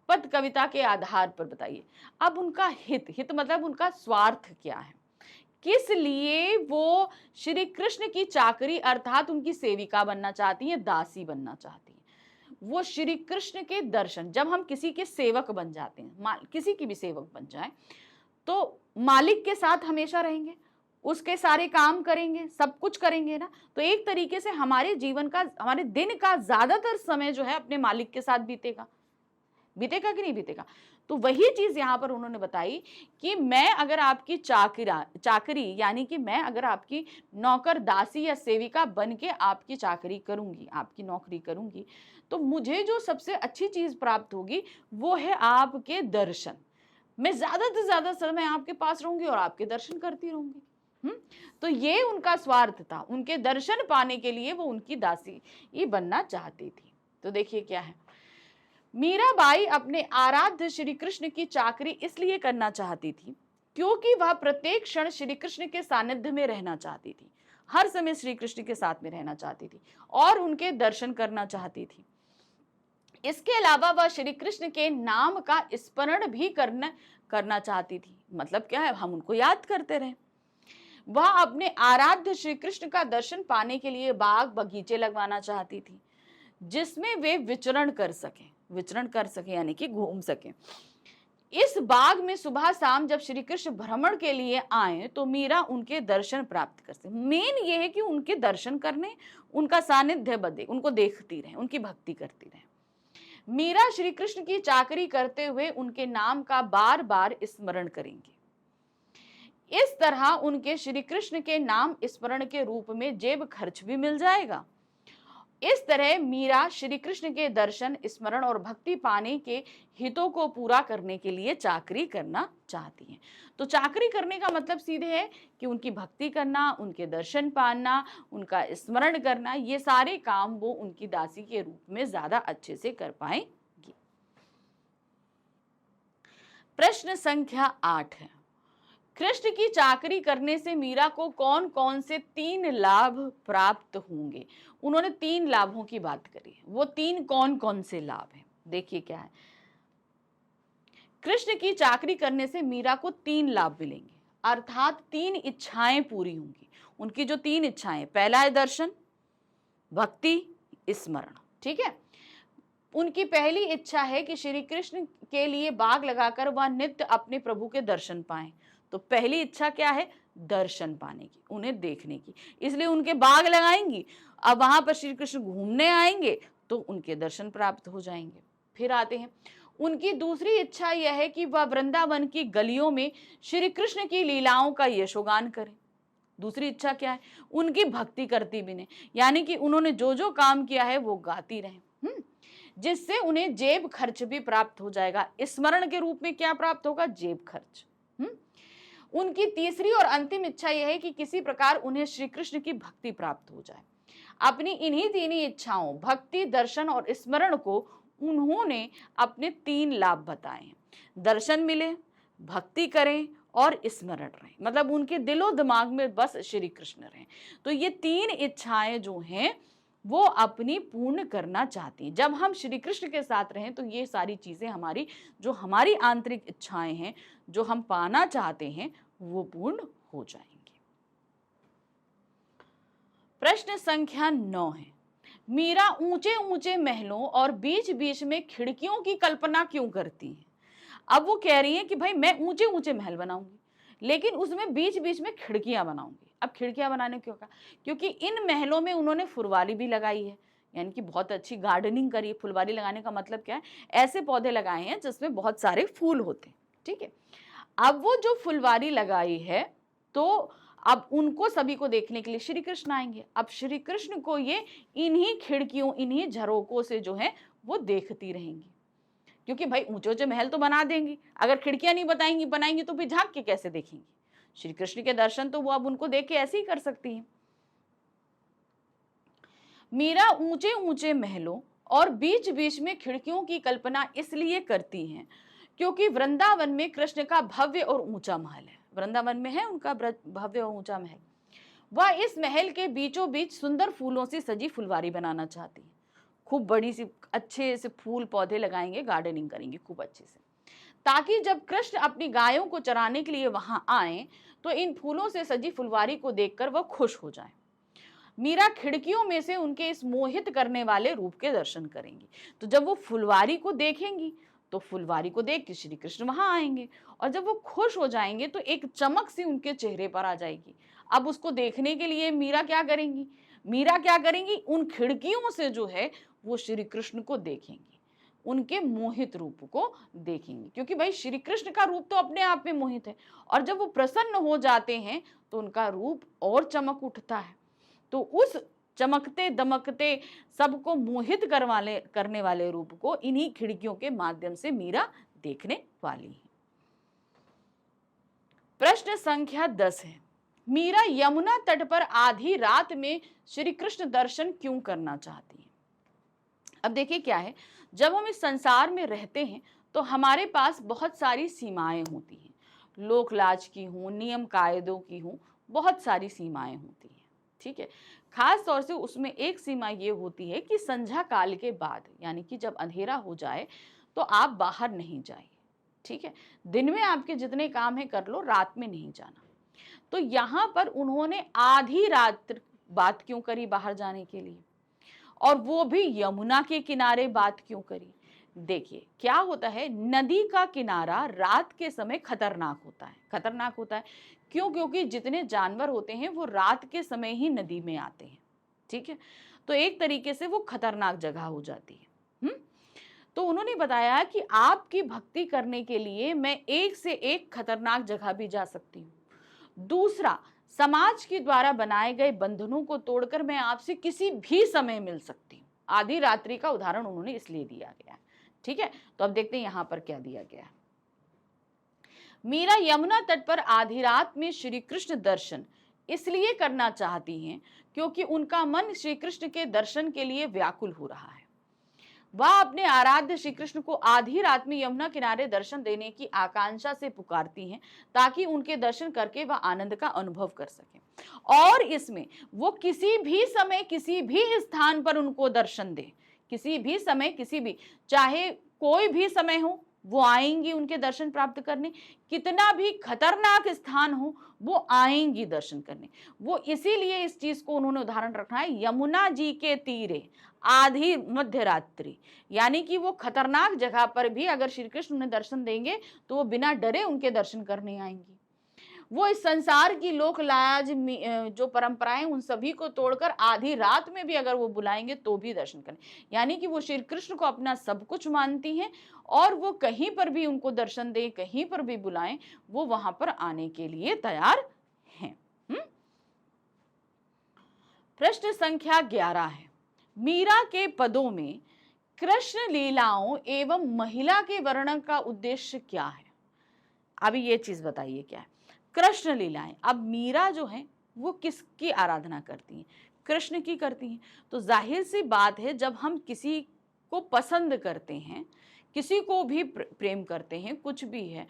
पद कविता के आधार पर बताइए। अब उनका हित मतलब उनका स्वार्थ क्या है, किस लिए वो श्री कृष्ण की चाकरी अर्थात उनकी सेविका बनना चाहती हैं, दासी बनना चाहती हैं। वो श्री कृष्ण के दर्शन, जब हम किसी के सेवक बन जाते हैं, किसी की भी सेवक बन जाए, तो मालिक के साथ हमेशा रहेंगे, उसके सारे काम करेंगे, सब कुछ करेंगे ना। तो एक तरीके से हमारे जीवन का, हमारे दिन का ज्यादातर समय जो है अपने मालिक के साथ बीतेगा कि नहीं बीतेगा? तो वही चीज यहां पर उन्होंने बताई कि मैं अगर आपकी चाकरी यानी कि मैं अगर आपकी नौकर दासी या सेविका बन के आपकी चाकरी करूंगी, आपकी नौकरी करूंगी, तो मुझे जो सबसे अच्छी चीज प्राप्त होगी वो है आपके दर्शन। मैं ज्यादा से ज्यादा समय आपके पास रहूंगी और आपके दर्शन करती रहूंगी। तो ये उनका स्वार्थ था, उनके दर्शन पाने के लिए वो उनकी दासी ही बनना चाहती थी। तो देखिए क्या है, मीराबाई अपने आराध्य श्री कृष्ण की चाकरी इसलिए करना चाहती थी क्योंकि वह प्रत्येक क्षण श्री कृष्ण के सानिध्य में रहना चाहती थी, हर समय श्री कृष्ण के साथ में रहना चाहती थी और उनके दर्शन करना चाहती थी। इसके अलावा वह श्री कृष्ण के नाम का स्मरण भी करना चाहती थी। मतलब क्या है, हम उनको याद करते रहे। वह अपने आराध्य श्री कृष्ण का दर्शन पाने के लिए बाग बगीचे लगवाना चाहती थी जिसमें वे विचरण कर सके यानी कि घूम सके। इस बाग में सुबह शाम जब श्री कृष्ण भ्रमण के लिए आए तो मीरा उनके दर्शन प्राप्त कर सके। मेन ये है कि उनके दर्शन करने, उनका सानिध्य बदे, उनको देखती रहे, उनकी भक्ति करती रहे। मीरा श्री कृष्ण की चाकरी करते हुए उनके नाम का बार बार स्मरण करेंगे। इस तरह उनके श्री कृष्ण के नाम स्मरण के रूप में जेब खर्च भी मिल जाएगा। इस तरह मीरा श्री कृष्ण के दर्शन, स्मरण और भक्ति पाने के हितों को पूरा करने के लिए चाकरी करना चाहती हैं। तो चाकरी करने का मतलब सीधे है कि उनकी भक्ति करना, उनके दर्शन पाना, उनका स्मरण करना, ये सारे काम वो उनकी दासी के रूप में ज्यादा अच्छे से कर पाएंगी। प्रश्न संख्या 8 है, कृष्ण की चाकरी करने से मीरा को कौन कौन से 3 लाभ प्राप्त होंगे। उन्होंने 3 लाभों की बात करी है, वो 3 कौन कौन से लाभ हैं, देखिए क्या है। कृष्ण की चाकरी करने से मीरा को 3 लाभ मिलेंगे, अर्थात 3 इच्छाएं पूरी होंगी। उनकी जो 3 इच्छाएं, पहला है दर्शन, भक्ति, स्मरण। ठीक है, उनकी पहली इच्छा है कि श्री कृष्ण के लिए बाग लगाकर वह नित्य अपने प्रभु के दर्शन पाएं। तो पहली इच्छा क्या है, दर्शन पाने की, उन्हें देखने की, इसलिए उनके बाग लगाएंगी। अब वहां पर श्री कृष्ण घूमने आएंगे तो उनके दर्शन प्राप्त हो जाएंगे। फिर आते हैं, उनकी दूसरी इच्छा यह है कि वह वृंदावन की गलियों में श्री कृष्ण की लीलाओं का यशोगान करें। दूसरी इच्छा क्या है, उनकी भक्ति करती भी नहीं, यानी कि उन्होंने जो जो काम किया है वो गाती रहें, जिससे उन्हें जेब खर्च भी प्राप्त हो जाएगा। स्मरण के रूप में क्या प्राप्त होगा, जेब खर्च। उनकी तीसरी और अंतिम इच्छा यह है कि किसी प्रकार उन्हें श्री कृष्ण की भक्ति प्राप्त हो जाए। अपनी इन्हीं 3 इच्छाओं, भक्ति, दर्शन और स्मरण को उन्होंने अपने 3 लाभ बताए हैं। दर्शन मिले, भक्ति करें और स्मरण रहे, मतलब उनके दिलो दिमाग में बस श्री कृष्ण रहे। तो ये 3 इच्छाएं जो हैं वो अपनी पूर्ण करना चाहती हैं। जब हम श्री कृष्ण के साथ रहें तो ये सारी चीजें हमारी आंतरिक इच्छाएं हैं, जो हम पाना चाहते हैं, वो पूर्ण हो जाएंगे। प्रश्न संख्या 9 है, मीरा ऊंचे ऊंचे महलों और बीच बीच में खिड़कियों की कल्पना क्यों करती है। अब वो कह रही है कि भाई मैं ऊंचे ऊंचे महल बनाऊंगी, लेकिन उसमें बीच बीच में खिड़कियां बनाऊंगी। अब खिड़कियां बनाने क्यों कहा, क्योंकि इन महलों में उन्होंने फुलवारी भी लगाई है, यानी कि बहुत अच्छी गार्डनिंग करी है। फुलवारी लगाने का मतलब क्या है, ऐसे पौधे लगाए हैं जिसमें बहुत सारे फूल होते हैं। ठीक है, अब वो जो फुलवारी लगाई है तो अब उनको सभी को देखने के लिए श्री कृष्ण आएंगे। अब श्री कृष्ण को ये इन्हीं खिड़कियों, इन्हीं झरोकों से जो है वो देखती रहेंगी, क्योंकि भाई ऊंचे ऊंचे महल तो बना देंगी, अगर खिड़कियां नहीं बनाएंगी तो फिर झांक के कैसे देखेंगी। श्री कृष्ण के दर्शन तो वो अब उनको देख के ऐसे ही कर सकती हैं। मीरा ऊंचे ऊंचे महलों और बीच बीच में खिड़कियों की कल्पना इसलिए करती हैं क्योंकि वृंदावन में कृष्ण का भव्य और ऊंचा महल है। वृंदावन में है उनका भव्य और ऊंचा महल। वह इस महल के बीचों बीच सुंदर फूलों से सजी फुलवारी बनाना चाहती है। खूब बड़ी सी अच्छे से फूल पौधे लगाएंगे, गार्डनिंग करेंगे खूब अच्छे से, ताकि जब कृष्ण अपनी गायों को चराने के लिए वहां आए तो इन फूलों से सजी फुलवारी को देखकर वह खुश हो जाए। मीरा खिड़कियों में से उनके इस मोहित करने वाले रूप के दर्शन करेंगी। तो जब वो फुलवारी को देखेंगी तो फुलवारी को देख के श्री कृष्ण वहां आएंगे, और जब वो खुश हो जाएंगे तो एक चमक सी उनके चेहरे पर आ जाएगी। अब उसको देखने के लिए मीरा क्या करेंगी, उन खिड़कियों से जो है वो श्री कृष्ण को देखेंगी, उनके मोहित रूप को देखेंगे, क्योंकि भाई श्री कृष्ण का रूप तो अपने आप में मोहित है, और जब वो प्रसन्न हो जाते हैं तो उनका रूप और चमक उठता है। तो उस चमकते दमकते सबको मोहित करने वाले रूप को इन्हीं खिड़कियों के माध्यम से मीरा देखने वाली है। प्रश्न संख्या 10 है, मीरा यमुना तट पर आधी रात में श्री कृष्ण दर्शन क्यों करना चाहती है। अब देखिए क्या है, जब हम इस संसार में रहते हैं तो हमारे पास बहुत सारी सीमाएं होती हैं, लोक लाज की हों, नियम कायदों की हों, बहुत सारी सीमाएं होती हैं। ठीक है, खास तौर से उसमें एक सीमा ये होती है कि संध्या काल के बाद, यानी कि जब अंधेरा हो जाए तो आप बाहर नहीं जाइए। ठीक है, दिन में आपके जितने काम है कर लो, रात में नहीं जाना। तो यहाँ पर उन्होंने आधी रात बात क्यों करी बाहर जाने के लिए, और वो भी यमुना के किनारे बात क्यों करी? देखिए क्या होता है, नदी का किनारा रात के समय खतरनाक होता है। खतरनाक होता है क्यों? क्योंकि जितने जानवर होते हैं वो रात के समय ही नदी में आते हैं। ठीक है, तो एक तरीके से वो खतरनाक जगह हो जाती है। तो उन्होंने बताया कि आपकी भक्ति करने के लिए मैं एक से एक खतरनाक जगह भी जा सकती हूँ। दूसरा, समाज के द्वारा बनाए गए बंधनों को तोड़कर मैं आपसे किसी भी समय मिल सकती हूँ। आधी रात्रि का उदाहरण उन्होंने इसलिए दिया गया है। ठीक है, तो अब देखते हैं यहां पर क्या दिया गया है। मीरा यमुना तट पर आधी रात में श्री कृष्ण दर्शन इसलिए करना चाहती हैं क्योंकि उनका मन श्री कृष्ण के दर्शन के लिए व्याकुल हो रहा है। वह अपने आराध्य श्री कृष्ण को आधी रात में यमुना किनारे दर्शन देने की आकांक्षा से पुकारती हैं ताकि उनके दर्शन करके वह आनंद का अनुभव कर सके, और इसमें वो किसी भी समय किसी भी स्थान पर उनको दर्शन दे। किसी भी समय, किसी भी, चाहे कोई भी समय हो, वो आएंगी उनके दर्शन प्राप्त करने। कितना भी खतरनाक स्थान हो, वो आएंगी दर्शन करने। वो इसीलिए इस चीज को उन्होंने उदाहरण रखा है, यमुना जी के तीरे आधी मध्य रात्रि, यानी कि वो खतरनाक जगह पर भी अगर श्री कृष्ण उन्हें दर्शन देंगे तो वो बिना डरे उनके दर्शन करने आएंगी। वो इस संसार की लोक लाज जो परंपराएं उन सभी को तोड़कर आधी रात में भी अगर वो बुलाएंगे तो भी दर्शन करें, यानी कि वो श्री कृष्ण को अपना सब कुछ मानती हैं, और वो कहीं पर भी उनको दर्शन दें, कहीं पर भी बुलाएं, वो वहां पर आने के लिए तैयार हैं। प्रश्न संख्या 11 है, मीरा के पदों में कृष्ण लीलाओं एवं महिला के वर्णन का उद्देश्य क्या है? अभी ये चीज बताइए क्या है कृष्ण लीलाएं। अब मीरा जो है वो किसकी आराधना करती हैं? कृष्ण की करती हैं। तो जाहिर सी बात है, जब हम किसी को पसंद करते हैं, किसी को भी प्रेम करते हैं, कुछ भी है,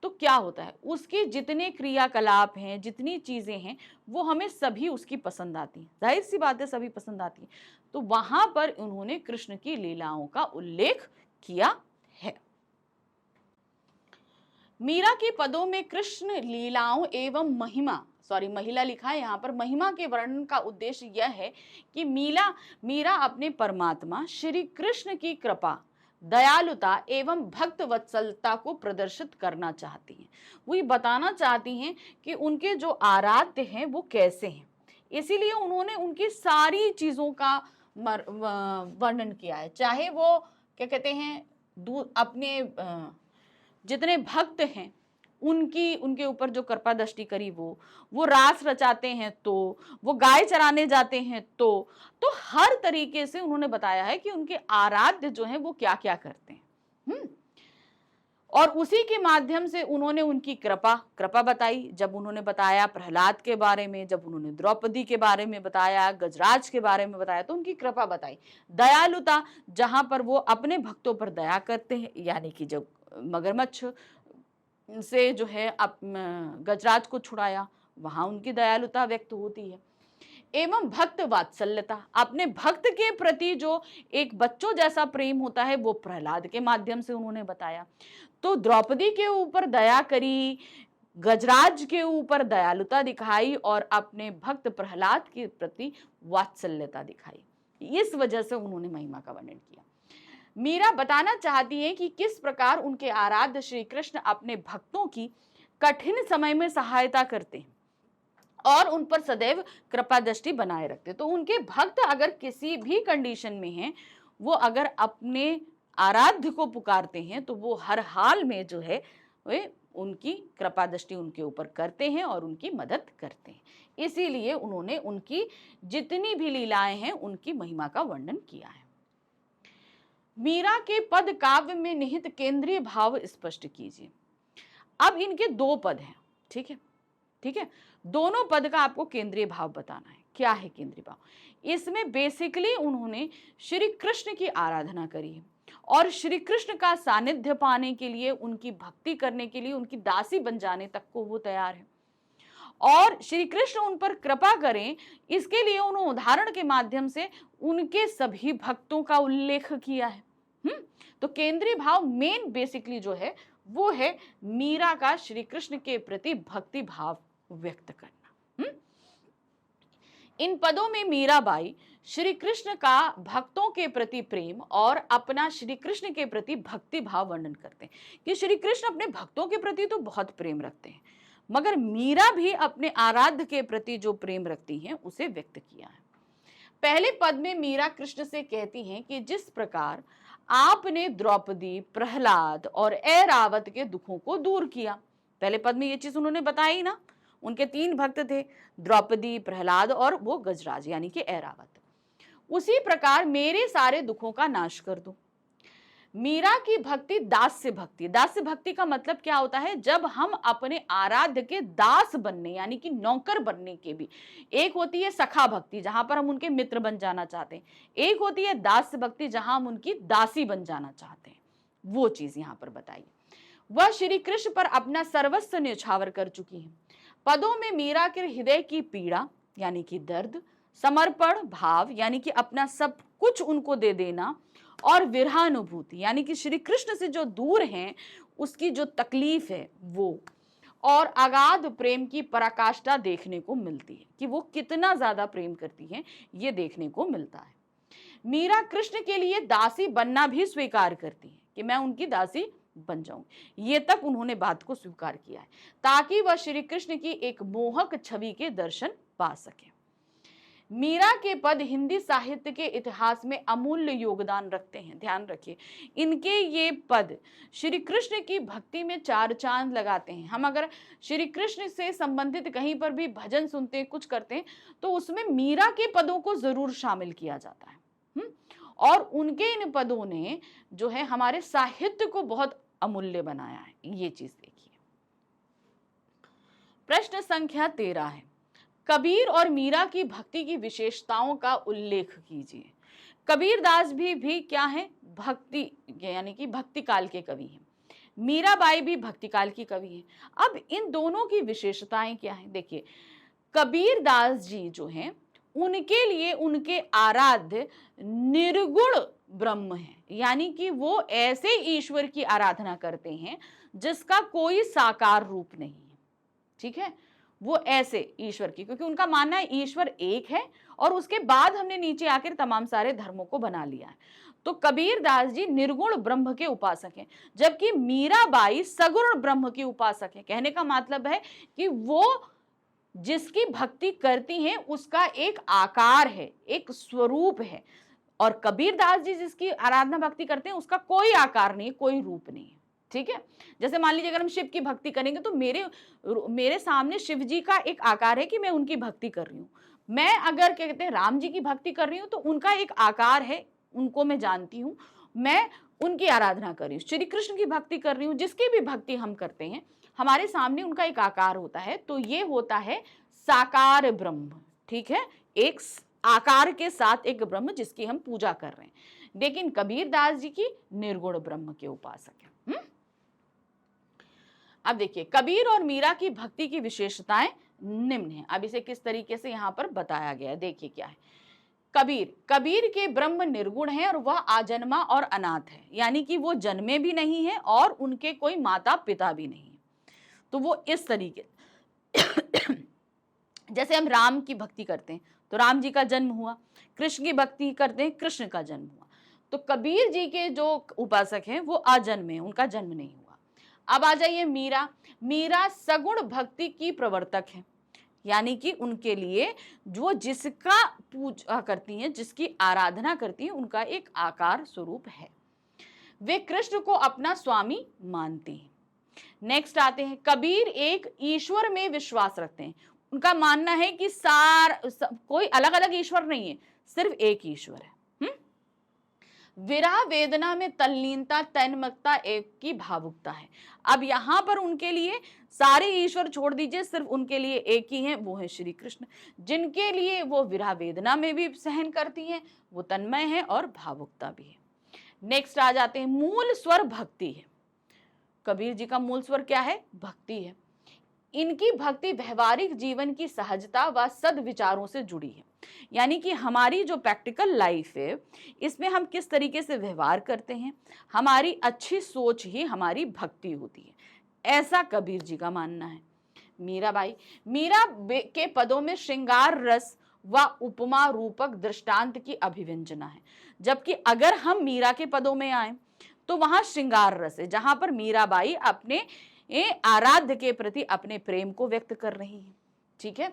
तो क्या होता है, उसके जितने क्रियाकलाप हैं, जितनी चीजें हैं, वो हमें सभी उसकी पसंद आती हैं। जाहिर सी बात है, सभी पसंद आती हैं। तो वहां पर उन्होंने कृष्ण की लीलाओं का उल्लेख किया है। मीरा के पदों में कृष्ण लीलाओं एवं महिला लिखा है यहाँ पर, महिमा के वर्णन का उद्देश्य यह है कि मीरा अपने परमात्मा श्री कृष्ण की कृपा, दयालुता एवं भक्त वत्सलता को प्रदर्शित करना चाहती हैं। वो ये बताना चाहती हैं कि उनके जो आराध्य हैं वो कैसे हैं, इसीलिए उन्होंने उनकी सारी चीजों का वर्णन किया है। चाहे वो क्या कहते हैं, अपने जितने भक्त हैं उनके ऊपर जो कृपा दृष्टि करी, वो रास रचाते हैं, तो वो गाय चराने जाते हैं, तो हर तरीके से उन्होंने बताया है कि उनके आराध्य जो हैं वो क्या क्या करते हैं। और उसी के माध्यम से उन्होंने उनकी कृपा बताई। जब उन्होंने बताया प्रहलाद के बारे में, जब उन्होंने द्रौपदी के बारे में बताया, गजराज के बारे में बताया, तो उनकी कृपा बताई। दयालुता, जहां पर वो अपने भक्तों पर दया करते हैं, यानी कि जब मगरमच्छ से जो है गजराज को छुड़ाया, वहां उनकी दयालुता व्यक्त होती है। एवं भक्त वात्सल्यता, अपने भक्त के प्रति जो एक बच्चों जैसा प्रेम होता है, वो प्रहलाद के माध्यम से उन्होंने बताया। तो द्रौपदी के ऊपर दया करी, गजराज के ऊपर दयालुता दिखाई, और अपने भक्त प्रहलाद के प्रति वात्सल्यता दिखाई। इस वजह से उन्होंने महिमा का वर्णन किया। मीरा बताना चाहती हैं कि किस प्रकार उनके आराध्य श्री कृष्ण अपने भक्तों की कठिन समय में सहायता करते हैं और उन पर सदैव कृपा दृष्टि बनाए रखते। तो उनके भक्त अगर किसी भी कंडीशन में हैं, वो अगर अपने आराध्य को पुकारते हैं, तो वो हर हाल में जो है वे उनकी कृपा दृष्टि उनके ऊपर करते हैं और उनकी मदद करते हैं। इसीलिए उन्होंने उनकी जितनी भी लीलाएं हैं उनकी महिमा का वर्णन किया है। मीरा के पद काव्य में निहित केंद्रीय भाव स्पष्ट कीजिए। अब इनके दो पद हैं, ठीक है, दोनों पद का आपको केंद्रीय भाव बताना है। क्या है केंद्रीय भाव? इसमें बेसिकली उन्होंने श्री कृष्ण की आराधना करी है और श्री कृष्ण का सानिध्य पाने के लिए, उनकी भक्ति करने के लिए, उनकी दासी बन जाने तक को वो तैयार है और श्री कृष्ण उन पर कृपा करें, इसके लिए उन्होंने उदाहरण के माध्यम से उनके सभी भक्तों का उल्लेख किया है। तो केंद्रीय भाव मेन बेसिकली जो है वो है मीरा का श्री कृष्ण के प्रति भक्ति भाव व्यक्त करना। इन पदों में मीराबाई श्री कृष्ण का भक्तों के प्रति प्रेम और अपना श्री कृष्ण के प्रति भक्ति भाव वर्णन करते हैं कि श्री कृष्ण अपने भक्तों के प्रति तो बहुत प्रेम रखते हैं, मगर मीरा भी अपने आराध्य के प्रति जो प्रेम रखती हैं उसे व्यक्त किया है। पहले पद में मीरा कृष्ण से कहती हैं कि जिस प्रकार आपने द्रौपदी, प्रहलाद और ऐरावत के दुखों को दूर किया, पहले पद में ये चीज उन्होंने बताई ना, उनके 3 भक्त थे, द्रौपदी, प्रहलाद और वो गजराज यानी कि ऐरावत, उसी प्रकार मेरे सारे दुखों का नाश कर दो। मीरा की भक्ति दास्य भक्ति, दास्य भक्ति का मतलब क्या होता है? जब हम अपने आराध्य के दास बनने यानी कि नौकर बनने के भी, एक होती है सखा भक्ति जहां पर हम उनके मित्र बन जाना चाहते हैं, एक होती है दास्य भक्ति जहां हम उनकी दासी बन जाना चाहते हैं, वो चीज यहां पर बताइए। वह श्री कृष्ण पर अपना सर्वस्व न्यौछावर कर चुकी है। पदों में मीरा के हृदय की पीड़ा यानी कि दर्द, समर्पण भाव यानी कि अपना सब कुछ उनको दे देना, और विरहानुभूति यानी कि श्री कृष्ण से जो दूर हैं उसकी जो तकलीफ है वो, और अगाध प्रेम की पराकाष्ठा देखने को मिलती है कि वो कितना ज्यादा प्रेम करती हैं, ये देखने को मिलता है। मीरा कृष्ण के लिए दासी बनना भी स्वीकार करती है कि मैं उनकी दासी बन जाऊं, ये तक उन्होंने बात को स्वीकार किया है ताकि वह श्री कृष्ण की एक मोहक छवि के दर्शन पा सके। मीरा के पद हिंदी साहित्य के इतिहास में अमूल्य योगदान रखते हैं। ध्यान रखिए, इनके ये पद श्री कृष्ण की भक्ति में 4 चांद लगाते हैं। हम अगर श्री कृष्ण से संबंधित कहीं पर भी भजन सुनते हैं, कुछ करते हैं, तो उसमें मीरा के पदों को जरूर शामिल किया जाता है। और उनके इन पदों ने जो है हमारे साहित्य को बहुत अमूल्य बनाया है, ये चीज देखिए। प्रश्न संख्या 13 है, कबीर और मीरा की भक्ति की विशेषताओं का उल्लेख कीजिए। कबीर दास भी क्या है? भक्ति यानी कि भक्ति काल के कवि हैं। मीराबाई भी भक्ति काल की कवि हैं। अब इन दोनों की विशेषताएं क्या है? देखिए, कबीर दास जी जो हैं उनके लिए उनके आराध्य निर्गुण ब्रह्म है, यानी कि वो ऐसे ईश्वर की आराधना करते हैं जिसका कोई साकार रूप नहीं है। ठीक है, वो ऐसे ईश्वर की, क्योंकि उनका मानना है ईश्वर एक है और उसके बाद हमने नीचे आकर तमाम सारे धर्मों को बना लिया है। तो कबीर दास जी निर्गुण ब्रह्म के उपासक हैं, जबकि मीराबाई सगुण ब्रह्म की उपासक है। कहने का मतलब है कि वो जिसकी भक्ति करती हैं उसका एक आकार है, एक स्वरूप है, और कबीर दास जी जिसकी आराधना भक्ति करते हैं उसका कोई आकार नहीं, कोई रूप नहीं है। ठीक है, जैसे मान लीजिए अगर हम शिव की भक्ति करेंगे तो मेरे सामने शिव जी का एक आकार है कि मैं उनकी भक्ति कर रही हूँ। मैं अगर क्या कहते हैं राम जी की भक्ति कर रही हूँ तो उनका एक आकार है, उनको मैं जानती हूँ, मैं उनकी आराधना कर रही हूँ। श्री कृष्ण की भक्ति कर रही हूँ, जिसकी भी भक्ति हम करते हैं हमारे सामने उनका एक आकार होता है, तो ये होता है साकार ब्रह्म। ठीक है, एक आकार के साथ एक ब्रह्म जिसकी हम पूजा कर रहे हैं। लेकिन कबीर दास जी की निर्गुण ब्रह्म के उपासक है। अब देखिए, कबीर और मीरा की भक्ति की विशेषताएं निम्न है। अब इसे किस तरीके से यहां पर बताया गया है, देखिए क्या है। कबीर के ब्रह्म निर्गुण है और वह आजन्मा और अनाथ है, यानी कि वो जन्मे भी नहीं है और उनके कोई माता पिता भी नहीं है। तो वो इस तरीके जैसे हम राम की भक्ति करते हैं तो राम जी का जन्म हुआ, कृष्ण की भक्ति करते हैं कृष्ण का जन्म हुआ। तो कबीर जी के जो उपासक हैं वो अजन्मे हैं, उनका जन्म नहीं हुआ। अब आ जाइए मीरा सगुण भक्ति की प्रवर्तक है, यानी कि उनके लिए जो जिसका पूजा करती हैं, जिसकी आराधना करती हैं, उनका एक आकार स्वरूप है। वे कृष्ण को अपना स्वामी मानती हैं। नेक्स्ट आते हैं, कबीर एक ईश्वर में विश्वास रखते हैं। उनका मानना है कि कोई अलग अलग ईश्वर नहीं है, सिर्फ एक ईश्वर है। विरह वेदना में तल्लीनता, तन्मयता, एक की भावुकता है। अब यहाँ पर उनके लिए सारे ईश्वर छोड़ दीजिए, सिर्फ उनके लिए एक ही है, वो है श्री कृष्ण, जिनके लिए वो विरह वेदना में भी सहन करती हैं, वो तन्मय है और भावुकता भी है। नेक्स्ट आ जाते हैं, मूल स्वर भक्ति है। कबीर जी का मूल स्वर क्या है? भक्ति है। इनकी भक्ति व्यवहारिक जीवन की सहजता व सद्विचारों से जुड़ी है। यानी कि हमारी जो प्रैक्टिकल लाइफ है, इसमें हम किस तरीके से व्यवहार करते हैं, हमारी अच्छी सोच ही हमारी भक्ति होती है, ऐसा कबीर जी का मानना है। मीराबाई, मीरा के पदों में श्रृंगार रस व उपमा रूपक दृष्टांत की अभिव्यंजना है। जबकि अगर हम मीरा के पदों में आए तो वहां श्रृंगार रस है, जहां पर मीराबाई अपने आराध्य के प्रति अपने प्रेम को व्यक्त कर रही है। ठीक है,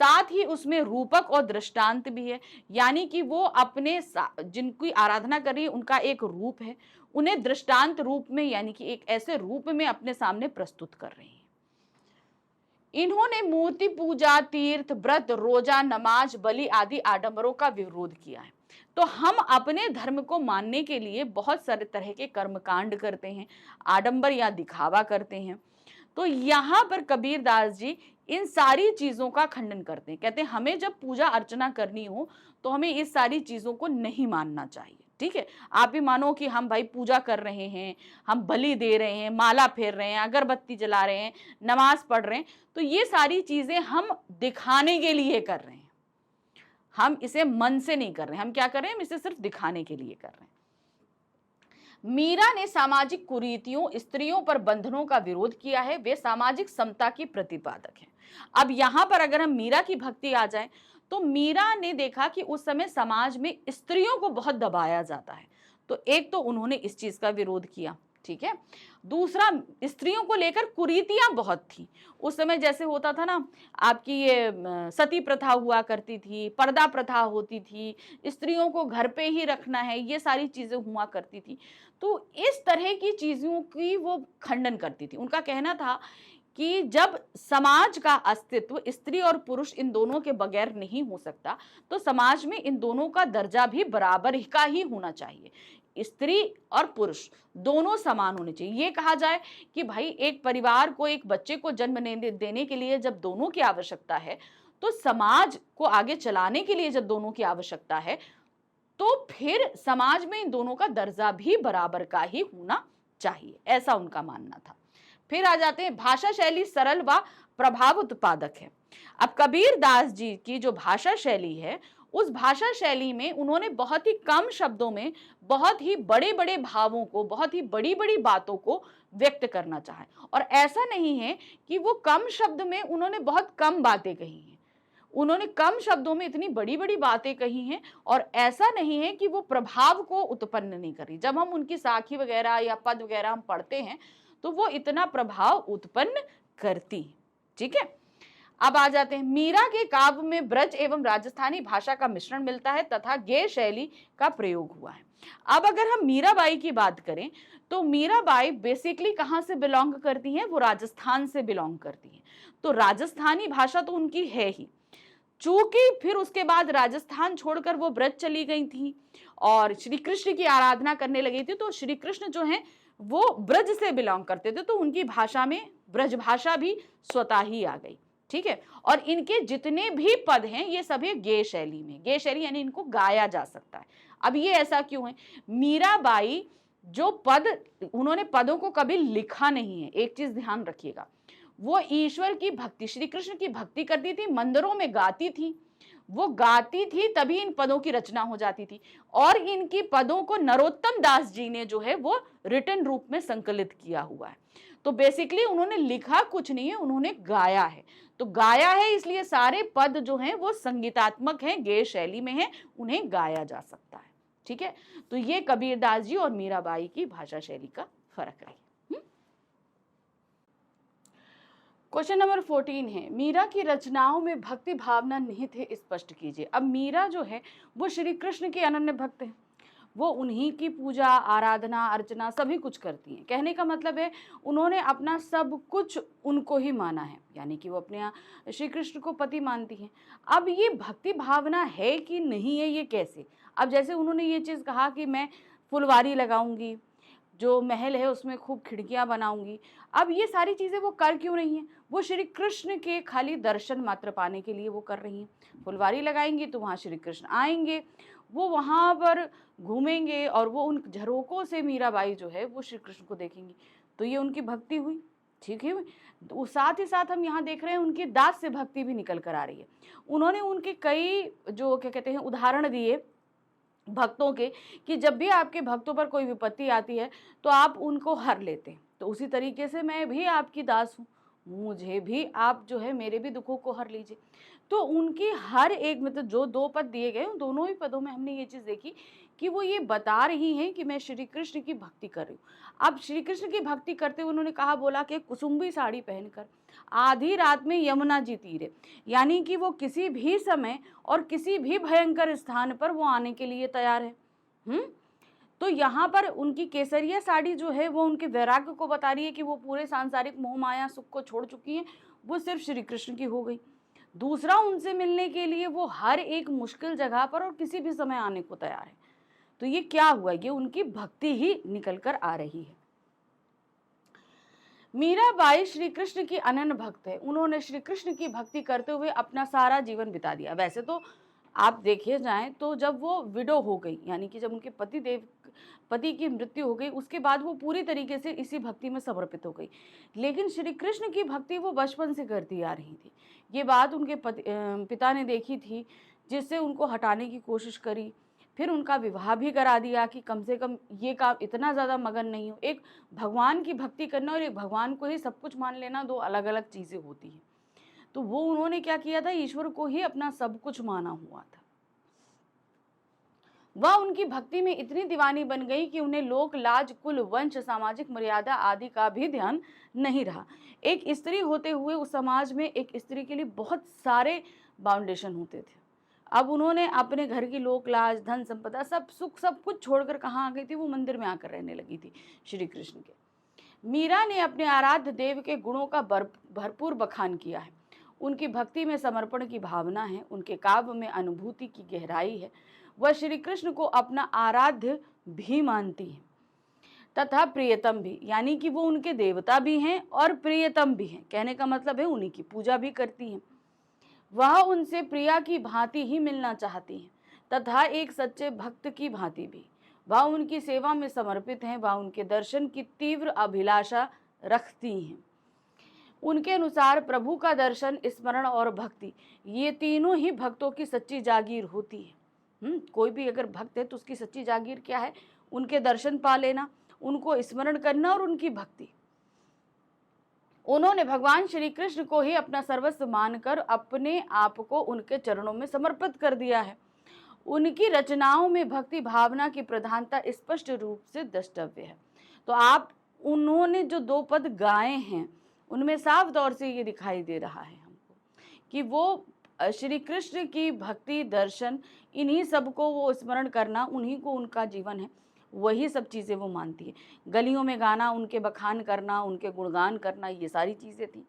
साथ ही उसमें रूपक और दृष्टांत भी है, यानी कि वो अपने जिनकी आराधना कर रही है उनका एक रूप है, उन्हें दृष्टांत रूप में यानी कि एक ऐसे रूप में अपने सामने प्रस्तुत कर रही है। इन्होंने मूर्ति पूजा, तीर्थ, व्रत, रोजा, नमाज, बलि आदि आडंबरों का विरोध किया है। तो हम अपने धर्म को मानने के लिए बहुत सारे तरह के कर्मकांड करते हैं, आडंबर या दिखावा करते हैं। तो यहाँ पर कबीरदास जी इन सारी चीजों का खंडन करते हैं, कहते हैं हमें जब पूजा अर्चना करनी हो तो हमें इस सारी चीजों को नहीं मानना चाहिए। ठीक है, आप भी मानो कि हम भाई पूजा कर रहे हैं, हम बलि दे रहे हैं, माला फेर रहे हैं, अगरबत्ती जला रहे हैं, नमाज पढ़ रहे हैं, तो ये सारी चीजें हम दिखाने के लिए कर रहे हैं, हम इसे मन से नहीं कर रहे हैं। हम क्या कर रहे हैं? हम इसे सिर्फ दिखाने के लिए कर रहे हैं। मीरा ने सामाजिक कुरीतियों, स्त्रियों पर बंधनों का विरोध किया है, वे सामाजिक समता की प्रतिपादक हैं। अब यहां पर अगर हम मीरा की भक्ति आ जाए तो मीरा ने देखा कि उस समय समाज में स्त्रियों को बहुत दबाया जाता है, तो एक तो उन्होंने इस चीज का विरोध किया। ठीक है, दूसरा, स्त्रियों को लेकर कुरीतियां बहुत थी उस समय। जैसे होता था ना, आपकी ये सती प्रथा हुआ करती थी, पर्दा प्रथा होती थी, स्त्रियों को घर पे ही रखना है, ये सारी चीजें हुआ करती थी। तो इस तरह की चीजों की वो खंडन करती थी। उनका कहना था कि जब समाज का अस्तित्व स्त्री और पुरुष इन दोनों के बगैर नहीं हो सकता, तो समाज में इन दोनों का दर्जा भी बराबर का ही होना चाहिए। स्त्री और पुरुष दोनों समान होने चाहिए। ये कहा जाए कि भाई एक परिवार को, एक बच्चे को जन्म देने के लिए जब दोनों की आवश्यकता है, तो समाज को आगे चलाने के लिए जब दोनों की आवश्यकता है, तो फिर समाज में इन दोनों का दर्जा भी बराबर का ही होना चाहिए, ऐसा उनका मानना था। फिर आ जाते हैं, भाषा शैली सरल व प्रभाव उत्पादक है। अब कबीर दास जी की जो भाषा शैली है, उस भाषा शैली में उन्होंने बहुत ही कम शब्दों में बहुत ही बड़े बड़े भावों को, बहुत ही बड़ी बड़ी बातों को व्यक्त करना चाहे। और ऐसा नहीं है कि वो कम शब्द में उन्होंने बहुत कम बातें कही हैं, उन्होंने कम शब्दों में इतनी बड़ी बड़ी बातें कही हैं। और ऐसा नहीं है कि वो प्रभाव को उत्पन्न नहीं करी। जब हम उनकी साखी वगैरह या पद वगैरह हम पढ़ते हैं तो वो इतना प्रभाव उत्पन्न करती। ठीक है, अब आ जाते हैं, मीरा के काव्य में ब्रज एवं राजस्थानी भाषा का मिश्रण मिलता है तथा गेय शैली का प्रयोग हुआ है। अब अगर हम मीराबाई की बात करें तो मीराबाई बेसिकली कहां से बिलोंग करती हैं? वो राजस्थान से बिलोंग करती हैं। तो राजस्थानी भाषा तो उनकी है ही, चूंकि फिर उसके बाद राजस्थान छोड़कर वो ब्रज चली गई थी और श्री कृष्ण की आराधना करने लगी थी, तो श्री कृष्ण जो है वो ब्रज से बिलोंग करते थे, तो उनकी भाषा में ब्रज भाषा भी स्वतः ही आ गई। ठीक है, और इनके जितने भी पद हैं ये सभी गेय शैली में, गेय शैली यानी इनको गाया जा सकता है। अब ये ऐसा क्यों है? मीराबाई जो पद, उन्होंने पदों को कभी लिखा नहीं है, एक चीज ध्यान रखिएगा, वो ईश्वर की भक्ति, श्री कृष्ण की भक्ति करती थी, मंदिरों में गाती थी, वो गाती थी तभी इन पदों की रचना हो जाती थी। और इनकी पदों को नरोत्तम दास जी ने जो है वो रिटन रूप में संकलित किया हुआ है। तो बेसिकली उन्होंने लिखा कुछ नहीं है, उन्होंने गाया है। तो गाया है इसलिए सारे पद जो हैं वो संगीतात्मक हैं, गेय शैली में हैं, उन्हें गाया जा सकता है। ठीक है, तो ये कबीरदास जी और मीराबाई की भाषा शैली का फर्क है। क्वेश्चन नंबर 14 है, मीरा की रचनाओं में भक्ति भावना निहित है, स्पष्ट कीजिए। अब मीरा जो है वो श्री कृष्ण के अनन्य भक्त है, वो उन्हीं की पूजा, आराधना, अर्चना सभी कुछ करती हैं। कहने का मतलब है उन्होंने अपना सब कुछ उनको ही माना है, यानी कि वो अपने श्री कृष्ण को पति मानती हैं। अब ये भक्ति भावना है कि नहीं है, ये कैसे? अब जैसे उन्होंने ये चीज़ कहा कि मैं फुलवारी लगाऊंगी, जो महल है उसमें खूब खिड़कियां बनाऊंगी। अब ये सारी चीजें वो कर क्यों रही हैं? वो श्री कृष्ण के खाली दर्शन मात्र पाने के लिए वो कर रही हैं। फुलवारी लगाएंगी तो वहां श्री कृष्ण आएंगे, वो वहां पर घूमेंगे और वो उन झरोकों से मीराबाई जो है वो श्री कृष्ण को देखेंगी। तो ये उनकी भक्ति हुई, ठीक है। तो साथ ही साथ हम यहाँ देख रहे हैं उनकी दास से भक्ति भी निकल कर आ रही है। उन्होंने उनके कई जो क्या कहते हैं उदाहरण दिए भक्तों के, कि जब भी आपके भक्तों पर कोई विपत्ति आती है तो आप उनको हर लेते हैं। तो उसी तरीके से मैं भी आपकी दास हूँ, मुझे भी आप जो है मेरे भी दुखों को हर लीजिए। तो उनकी हर एक मतलब जो 2 पद दिए गए उन दोनों ही पदों में हमने ये चीज़ देखी कि वो ये बता रही हैं कि मैं श्री कृष्ण की भक्ति कर रही हूँ। अब श्री कृष्ण की भक्ति करते हुए उन्होंने कहा बोला कि कुसुम्बी साड़ी पहनकर आधी रात में यमुना जी तीरे, यानी कि वो किसी भी समय और किसी भी भयंकर स्थान पर वो आने के लिए तैयार है। तो यहाँ पर उनकी केसरिया साड़ी जो है वो उनके वैराग्य को बता रही है कि वो पूरे सांसारिक मोह माया सुख को छोड़ चुकी हैं, वो सिर्फ श्री कृष्ण की हो गई। दूसरा, उनसे मिलने के लिए वो हर एक मुश्किल जगह पर और किसी भी समय आने को तैयार है। तो ये क्या हुआ? ये उनकी भक्ति ही निकल कर आ रही है। मीराबाई श्री कृष्ण की अनन्य भक्त है। उन्होंने श्री कृष्ण की भक्ति करते हुए अपना सारा जीवन बिता दिया। वैसे तो आप देखिए जाएं तो जब वो विडो हो गई, यानी कि जब उनके पति की मृत्यु हो गई, उसके बाद वो पूरी तरीके से इसी भक्ति में समर्पित हो गई। लेकिन श्री कृष्ण की भक्ति वो बचपन से करती आ रही थी। ये बात उनके पिता ने देखी थी, जिससे उनको हटाने की कोशिश करी। फिर उनका विवाह भी करा दिया कि कम से कम ये काम इतना ज़्यादा मगन नहीं हो। एक भगवान की भक्ति करना और एक भगवान को ही सब कुछ मान लेना दो अलग अलग चीज़ें होती हैं। तो वो उन्होंने क्या किया था, ईश्वर को ही अपना सब कुछ माना हुआ था। वह उनकी भक्ति में इतनी दीवानी बन गई कि उन्हें लोक लाज, कुल, वंश, सामाजिक मर्यादा आदि का भी ध्यान नहीं रहा। एक स्त्री होते हुए उस समाज में एक स्त्री के लिए बहुत सारे बाउंडेशन होते थे। अब उन्होंने अपने घर की लोक लाज, धन संपदा, सब सुख, सब कुछ छोड़कर कहाँ आ गई थी? वो मंदिर में आकर रहने लगी थी श्री कृष्ण के। मीरा ने अपने आराध्य देव के गुणों का भरपूर बखान किया है। उनकी भक्ति में समर्पण की भावना है, उनके काव्य में अनुभूति की गहराई है। वह श्री कृष्ण को अपना आराध्य भी मानती है तथा प्रियतम भी, यानी कि वो उनके देवता भी हैं और प्रियतम भी हैं। कहने का मतलब है उन्हीं की पूजा भी करती हैं। वह उनसे प्रिया की भांति ही मिलना चाहती हैं तथा एक सच्चे भक्त की भांति भी। वह उनकी सेवा में समर्पित हैं, वह उनके दर्शन की तीव्र अभिलाषा रखती हैं। उनके अनुसार प्रभु का दर्शन, स्मरण और भक्ति, ये तीनों ही भक्तों की सच्ची जागीर होती है। कोई भी अगर भक्त है तो उसकी सच्ची जागीर क्या है? उनके दर्शन पा लेना, उनको स्मरण करना और उनकी भक्ति। उन्होंने भगवान श्री कृष्ण को ही अपना सर्वस्व मानकर अपने आप को उनके चरणों में समर्पित कर दिया है। उनकी रचनाओं में भक्ति भावना की प्रधानता स्पष्ट रूप से द्रष्टव्य है। तो आप उन्होंने जो 2 पद गाए हैं उनमें साफ तौर से ये दिखाई दे रहा है हमको कि वो श्री कृष्ण की भक्ति, दर्शन, इन्हीं सबको वो स्मरण करना, उन्हीं को उनका जीवन है, वही सब चीज़ें वो मानती है। गलियों में गाना, उनके बखान करना, उनके गुणगान करना, ये सारी चीज़ें थी।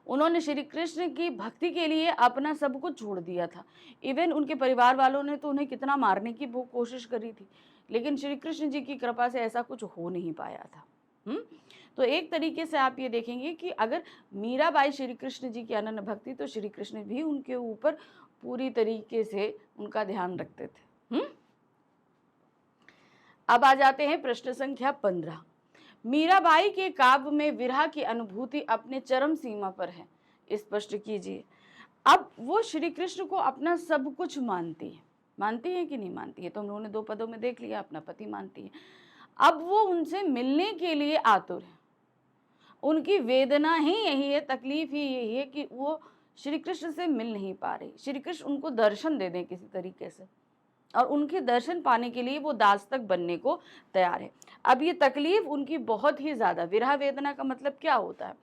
उन्होंने श्री कृष्ण की भक्ति के लिए अपना सब कुछ छोड़ दिया था। इवन उनके परिवार वालों ने तो उन्हें कितना मारने की कोशिश करी थी, लेकिन श्री कृष्ण जी की कृपा से ऐसा कुछ हो नहीं पाया था। तो एक तरीके से आप ये देखेंगे कि अगर मीराबाई श्री कृष्ण जी की अनन्य भक्ति, तो श्री कृष्ण भी उनके ऊपर पूरी तरीके से उनका ध्यान रखते थे। अब आ जाते हैं प्रश्न संख्या 15। मीराबाई के काव्य में विरह की अनुभूति अपने चरम सीमा पर है, स्पष्ट कीजिए। अब वो श्री कृष्ण को अपना सब कुछ मानती है कि नहीं मानती है? तो हम लोगों ने 2 पदों में देख लिया, अपना पति मानती है। अब वो उनसे मिलने के लिए आतुर है। उनकी वेदना ही यही है, तकलीफ ही यही है कि वो श्री कृष्ण से मिल नहीं पा रही। श्री कृष्ण उनको दर्शन दे दें किसी तरीके से, और उनके दर्शन पाने के लिए वो दास तक बनने को तैयार है। अब ये तकलीफ उनकी बहुत ही ज़्यादा, विरह वेदना का मतलब क्या होता है?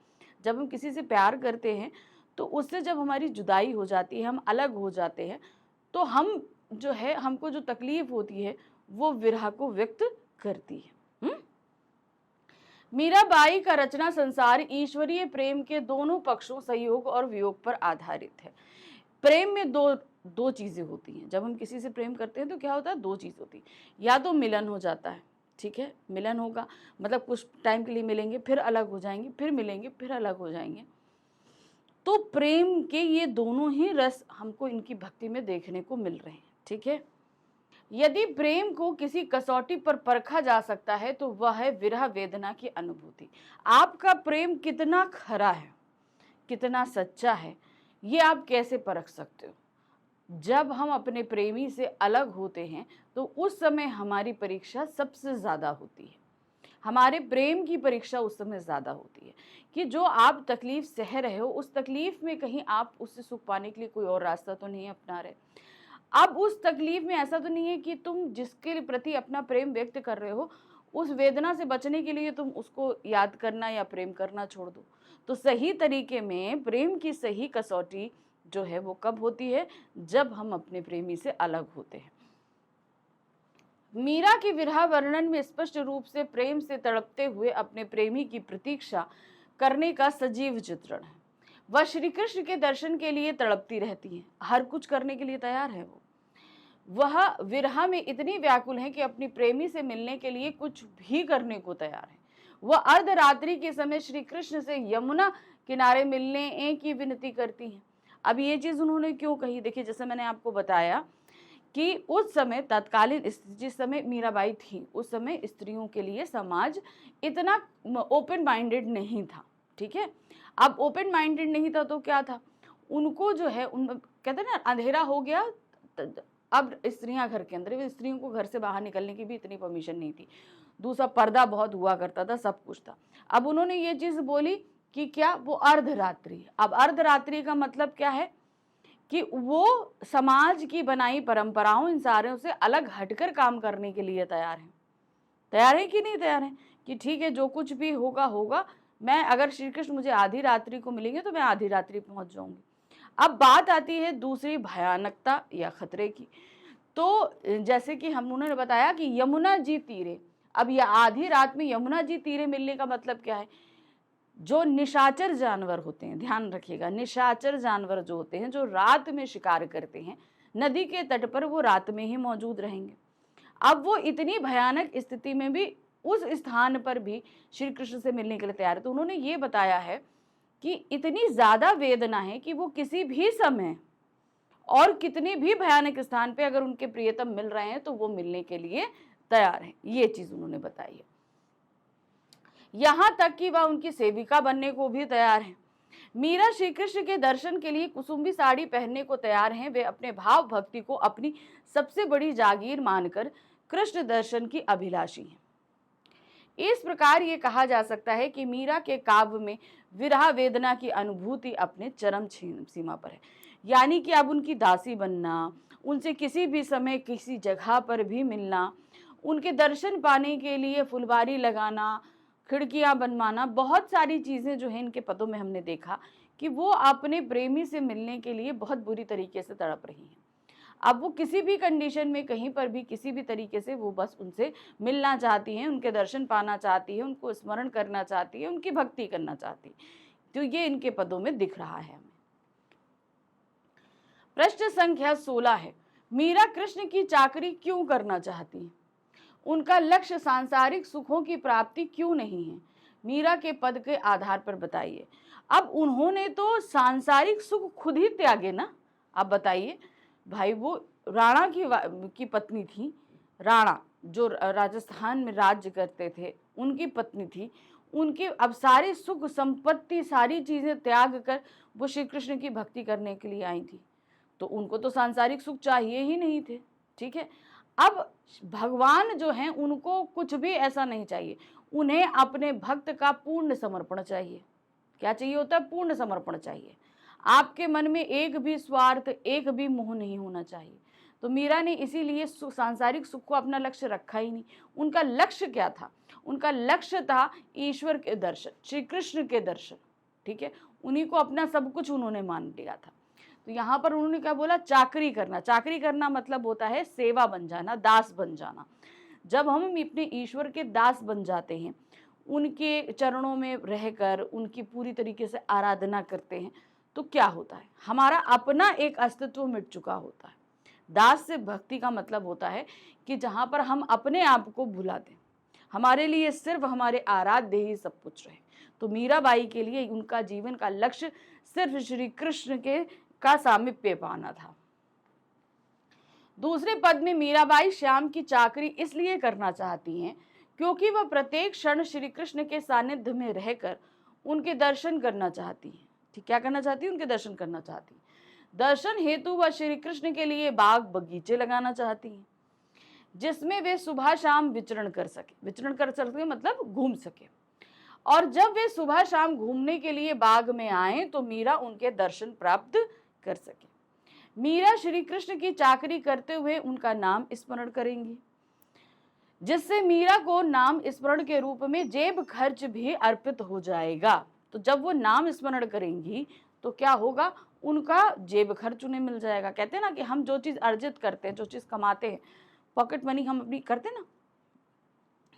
जब हम किसी से प्यार करते हैं तो उससे जब हमारी जुदाई हो जाती है, हम अलग हो जाते हैं, तो हम जो है, हमको जो तकलीफ होती है वो विरह को व्यक्त करती है। मीराबाई का रचना संसार ईश्वरीय प्रेम के दोनों पक्षों, सहयोग और वियोग पर आधारित है। प्रेम में 2 दो चीज़ें होती हैं। जब हम किसी से प्रेम करते हैं तो क्या होता है, दो चीज़ होती है। या तो मिलन हो जाता है, ठीक है, मिलन होगा मतलब कुछ टाइम के लिए मिलेंगे, फिर अलग हो जाएंगे, फिर मिलेंगे, फिर अलग हो जाएंगे। तो प्रेम के ये दोनों ही रस हमको इनकी भक्ति में देखने को मिल रहे हैं, ठीक है। यदि प्रेम को किसी कसौटी पर परखा जा सकता है तो वह है विरह वेदना की अनुभूति। आपका प्रेम कितना खरा है, कितना सच्चा है, ये आप कैसे परख सकते हो? जब हम अपने प्रेमी से अलग होते हैं तो उस समय हमारी परीक्षा सबसे ज़्यादा होती है। हमारे प्रेम की परीक्षा उस समय ज़्यादा होती है कि जो आप तकलीफ सह रहे हो, उस तकलीफ में कहीं आप उससे सुख पाने के लिए कोई और रास्ता तो नहीं अपना रहे। अब उस तकलीफ में ऐसा तो नहीं है कि तुम जिसके प्रति अपना प्रेम व्यक्त कर रहे हो, उस वेदना से बचने के लिए तुम उसको याद करना या प्रेम करना छोड़ दो। तो सही तरीके में प्रेम की सही कसौटी जो है वो कब होती है, जब हम अपने प्रेमी से अलग होते हैं। मीरा के विरह वर्णन में स्पष्ट रूप से प्रेम से तड़पते हुए अपने प्रेमी की प्रतीक्षा करने का सजीव चित्रण है। वह श्री कृष्ण के दर्शन के लिए तड़पती रहती है, हर कुछ करने के लिए तैयार है। वह विरह में इतनी व्याकुल है कि अपनी प्रेमी से मिलने के लिए कुछ भी करने को तैयार है। वह अर्धरात्रि के समय श्री कृष्ण से यमुना किनारे मिलने की विनती करती हैं। अब ये चीज उन्होंने क्यों कही, देखिए जैसे मैंने आपको बताया कि उस समय तत्कालीन जिस समय मीराबाई थी, उस समय स्त्रियों के लिए समाज इतना ओपन माइंडेड नहीं था, ठीक है। अब ओपन माइंडेड नहीं था तो क्या था, उनको जो है उन कहते हैं ना अंधेरा हो गया, अब स्त्रियां घर के अंदर, स्त्रियों को घर से बाहर निकलने की भी इतनी परमिशन नहीं थी। दूसरा पर्दा बहुत हुआ करता था, सब कुछ था। अब उन्होंने ये चीज बोली कि क्या, वो अर्धरात्रि। अब अर्धरात्रि का मतलब क्या है कि वो समाज की बनाई परंपराओं इन सारों से अलग हटकर काम करने के लिए तैयार है। तैयार है कि नहीं तैयार है कि ठीक है जो कुछ भी होगा होगा, मैं अगर श्री कृष्ण मुझे आधी रात्रि को मिलेंगे तो मैं आधी रात्रि पहुंच जाऊंगी। अब बात आती है दूसरी भयानकता या खतरे की। तो जैसे कि हम उन्होंने बताया कि यमुना जी तीरे, अब यह आधी रात में यमुना जी तीरे मिलने का मतलब क्या है, जो निशाचर जानवर होते हैं, ध्यान रखिएगा, निशाचर जानवर जो होते हैं, जो रात में शिकार करते हैं, नदी के तट पर वो रात में ही मौजूद रहेंगे। अब वो इतनी भयानक स्थिति में भी उस स्थान पर भी श्री कृष्ण से मिलने के लिए तैयार है। तो उन्होंने ये बताया है कि इतनी ज्यादा वेदना है कि वो किसी भी समय और कितनी भी भयानक स्थान पे अगर उनके प्रियतम मिल रहे हैं तो वो मिलने के लिए तैयार है। ये चीज उन्होंने बताई है। यहां तक कि वह उनकी सेविका बनने को भी तैयार है। मीरा श्री कृष्ण के दर्शन के लिए कुसुम्बी साड़ी पहनने को तैयार हैं। वे अपने भाव भक्ति को अपनी सबसे बड़ी जागीर मानकर कृष्ण दर्शन की अभिलाषी हैं। इस प्रकार ये कहा जा सकता है कि मीरा के काव्य में विरह वेदना की अनुभूति अपने चरम सीमा पर है। यानी कि अब उनकी दासी बनना, उनसे किसी भी समय किसी जगह पर भी मिलना, उनके दर्शन पाने के लिए फुलवारी लगाना, खिड़कियां बनवाना, बहुत सारी चीजें जो है इनके पदों में हमने देखा कि वो अपने प्रेमी से मिलने के लिए बहुत बुरी तरीके से तड़प रही हैं। अब वो किसी भी कंडीशन में कहीं पर भी किसी भी तरीके से वो बस उनसे मिलना चाहती हैं, उनके दर्शन पाना चाहती है, उनको स्मरण करना चाहती है, उनकी भक्ति करना चाहती है। तो ये इनके पदों में दिख रहा है हमें। प्रश्न संख्या 16 है, मीरा कृष्ण की चाकरी क्यों करना चाहती है? उनका लक्ष्य सांसारिक सुखों की प्राप्ति क्यों नहीं है? मीरा के पद के आधार पर बताइए। अब उन्होंने तो सांसारिक सुख खुद ही त्यागे ना। अब बताइए भाई, वो राणा की पत्नी थी, राणा जो राजस्थान में राज्य करते थे, उनकी पत्नी थी। उनके अब सारे सुख संपत्ति सारी चीजें त्याग कर वो श्री कृष्ण की भक्ति करने के लिए आई थी। तो उनको तो सांसारिक सुख चाहिए ही नहीं थे, ठीक है। अब भगवान जो हैं उनको कुछ भी ऐसा नहीं चाहिए, उन्हें अपने भक्त का पूर्ण समर्पण चाहिए। क्या चाहिए होता है? पूर्ण समर्पण चाहिए। आपके मन में एक भी स्वार्थ, एक भी मोह नहीं होना चाहिए। तो मीरा ने इसीलिए सांसारिक सुख को अपना लक्ष्य रखा ही नहीं। उनका लक्ष्य क्या था? उनका लक्ष्य था ईश्वर के दर्शन, श्री कृष्ण के दर्शन, ठीक है। उन्हीं को अपना सब कुछ उन्होंने मान लिया था। तो यहाँ पर उन्होंने क्या बोला? चाकरी करना। चाकरी करना मतलब होता है सेवा बन जाना, दास बन जाना। जब हम अपने ईश्वर के दास बन जाते हैं, उनके चरणों में रहकर उनकी पूरी तरीके से आराधना करते हैं, तो क्या होता है, हमारा अपना एक अस्तित्व मिट चुका होता है। दास से भक्ति का मतलब होता है कि जहां पर हम अपने आप को भुला दें, हमारे लिए सिर्फ हमारे आराध्य ही सब कुछ रहे। तो मीराबाई के लिए उनका जीवन का लक्ष्य सिर्फ श्री कृष्ण के का सामीप्य पाना था। दूसरे पद में मीराबाई श्याम की चाकरी इसलिए करना चाहती हैं क्योंकि वह प्रत्येक क्षण श्री कृष्ण के सानिध्य में रहकर उनके दर्शन करना चाहती हैं। ठीक, क्या करना चाहती है? उनके दर्शन करना चाहती हैं। दर्शन हेतु वह श्री कृष्ण के लिए बाग बगीचे लगाना चाहती हैं जिसमें वे सुबह शाम विचरण कर सके मतलब घूम सके। और जब वे सुबह शाम घूमने के लिए बाग में आए तो मीरा उनके दर्शन प्राप्त कर सके। मीरा श्री कृष्ण की चाकरी करते हुए उनका नाम स्मरण करेंगी, जिससे मीरा को नाम स्मरण के रूप में जेब खर्च भी अर्पित हो जाएगा। तो जब वो नाम स्मरण करेंगी तो क्या होगा, उनका जेब खर्च उन्हें मिल जाएगा। कहते हैं ना कि हम जो चीज अर्जित करते हैं, जो चीज कमाते हैं, पॉकेट मनी हम अपनी करते हैं ना,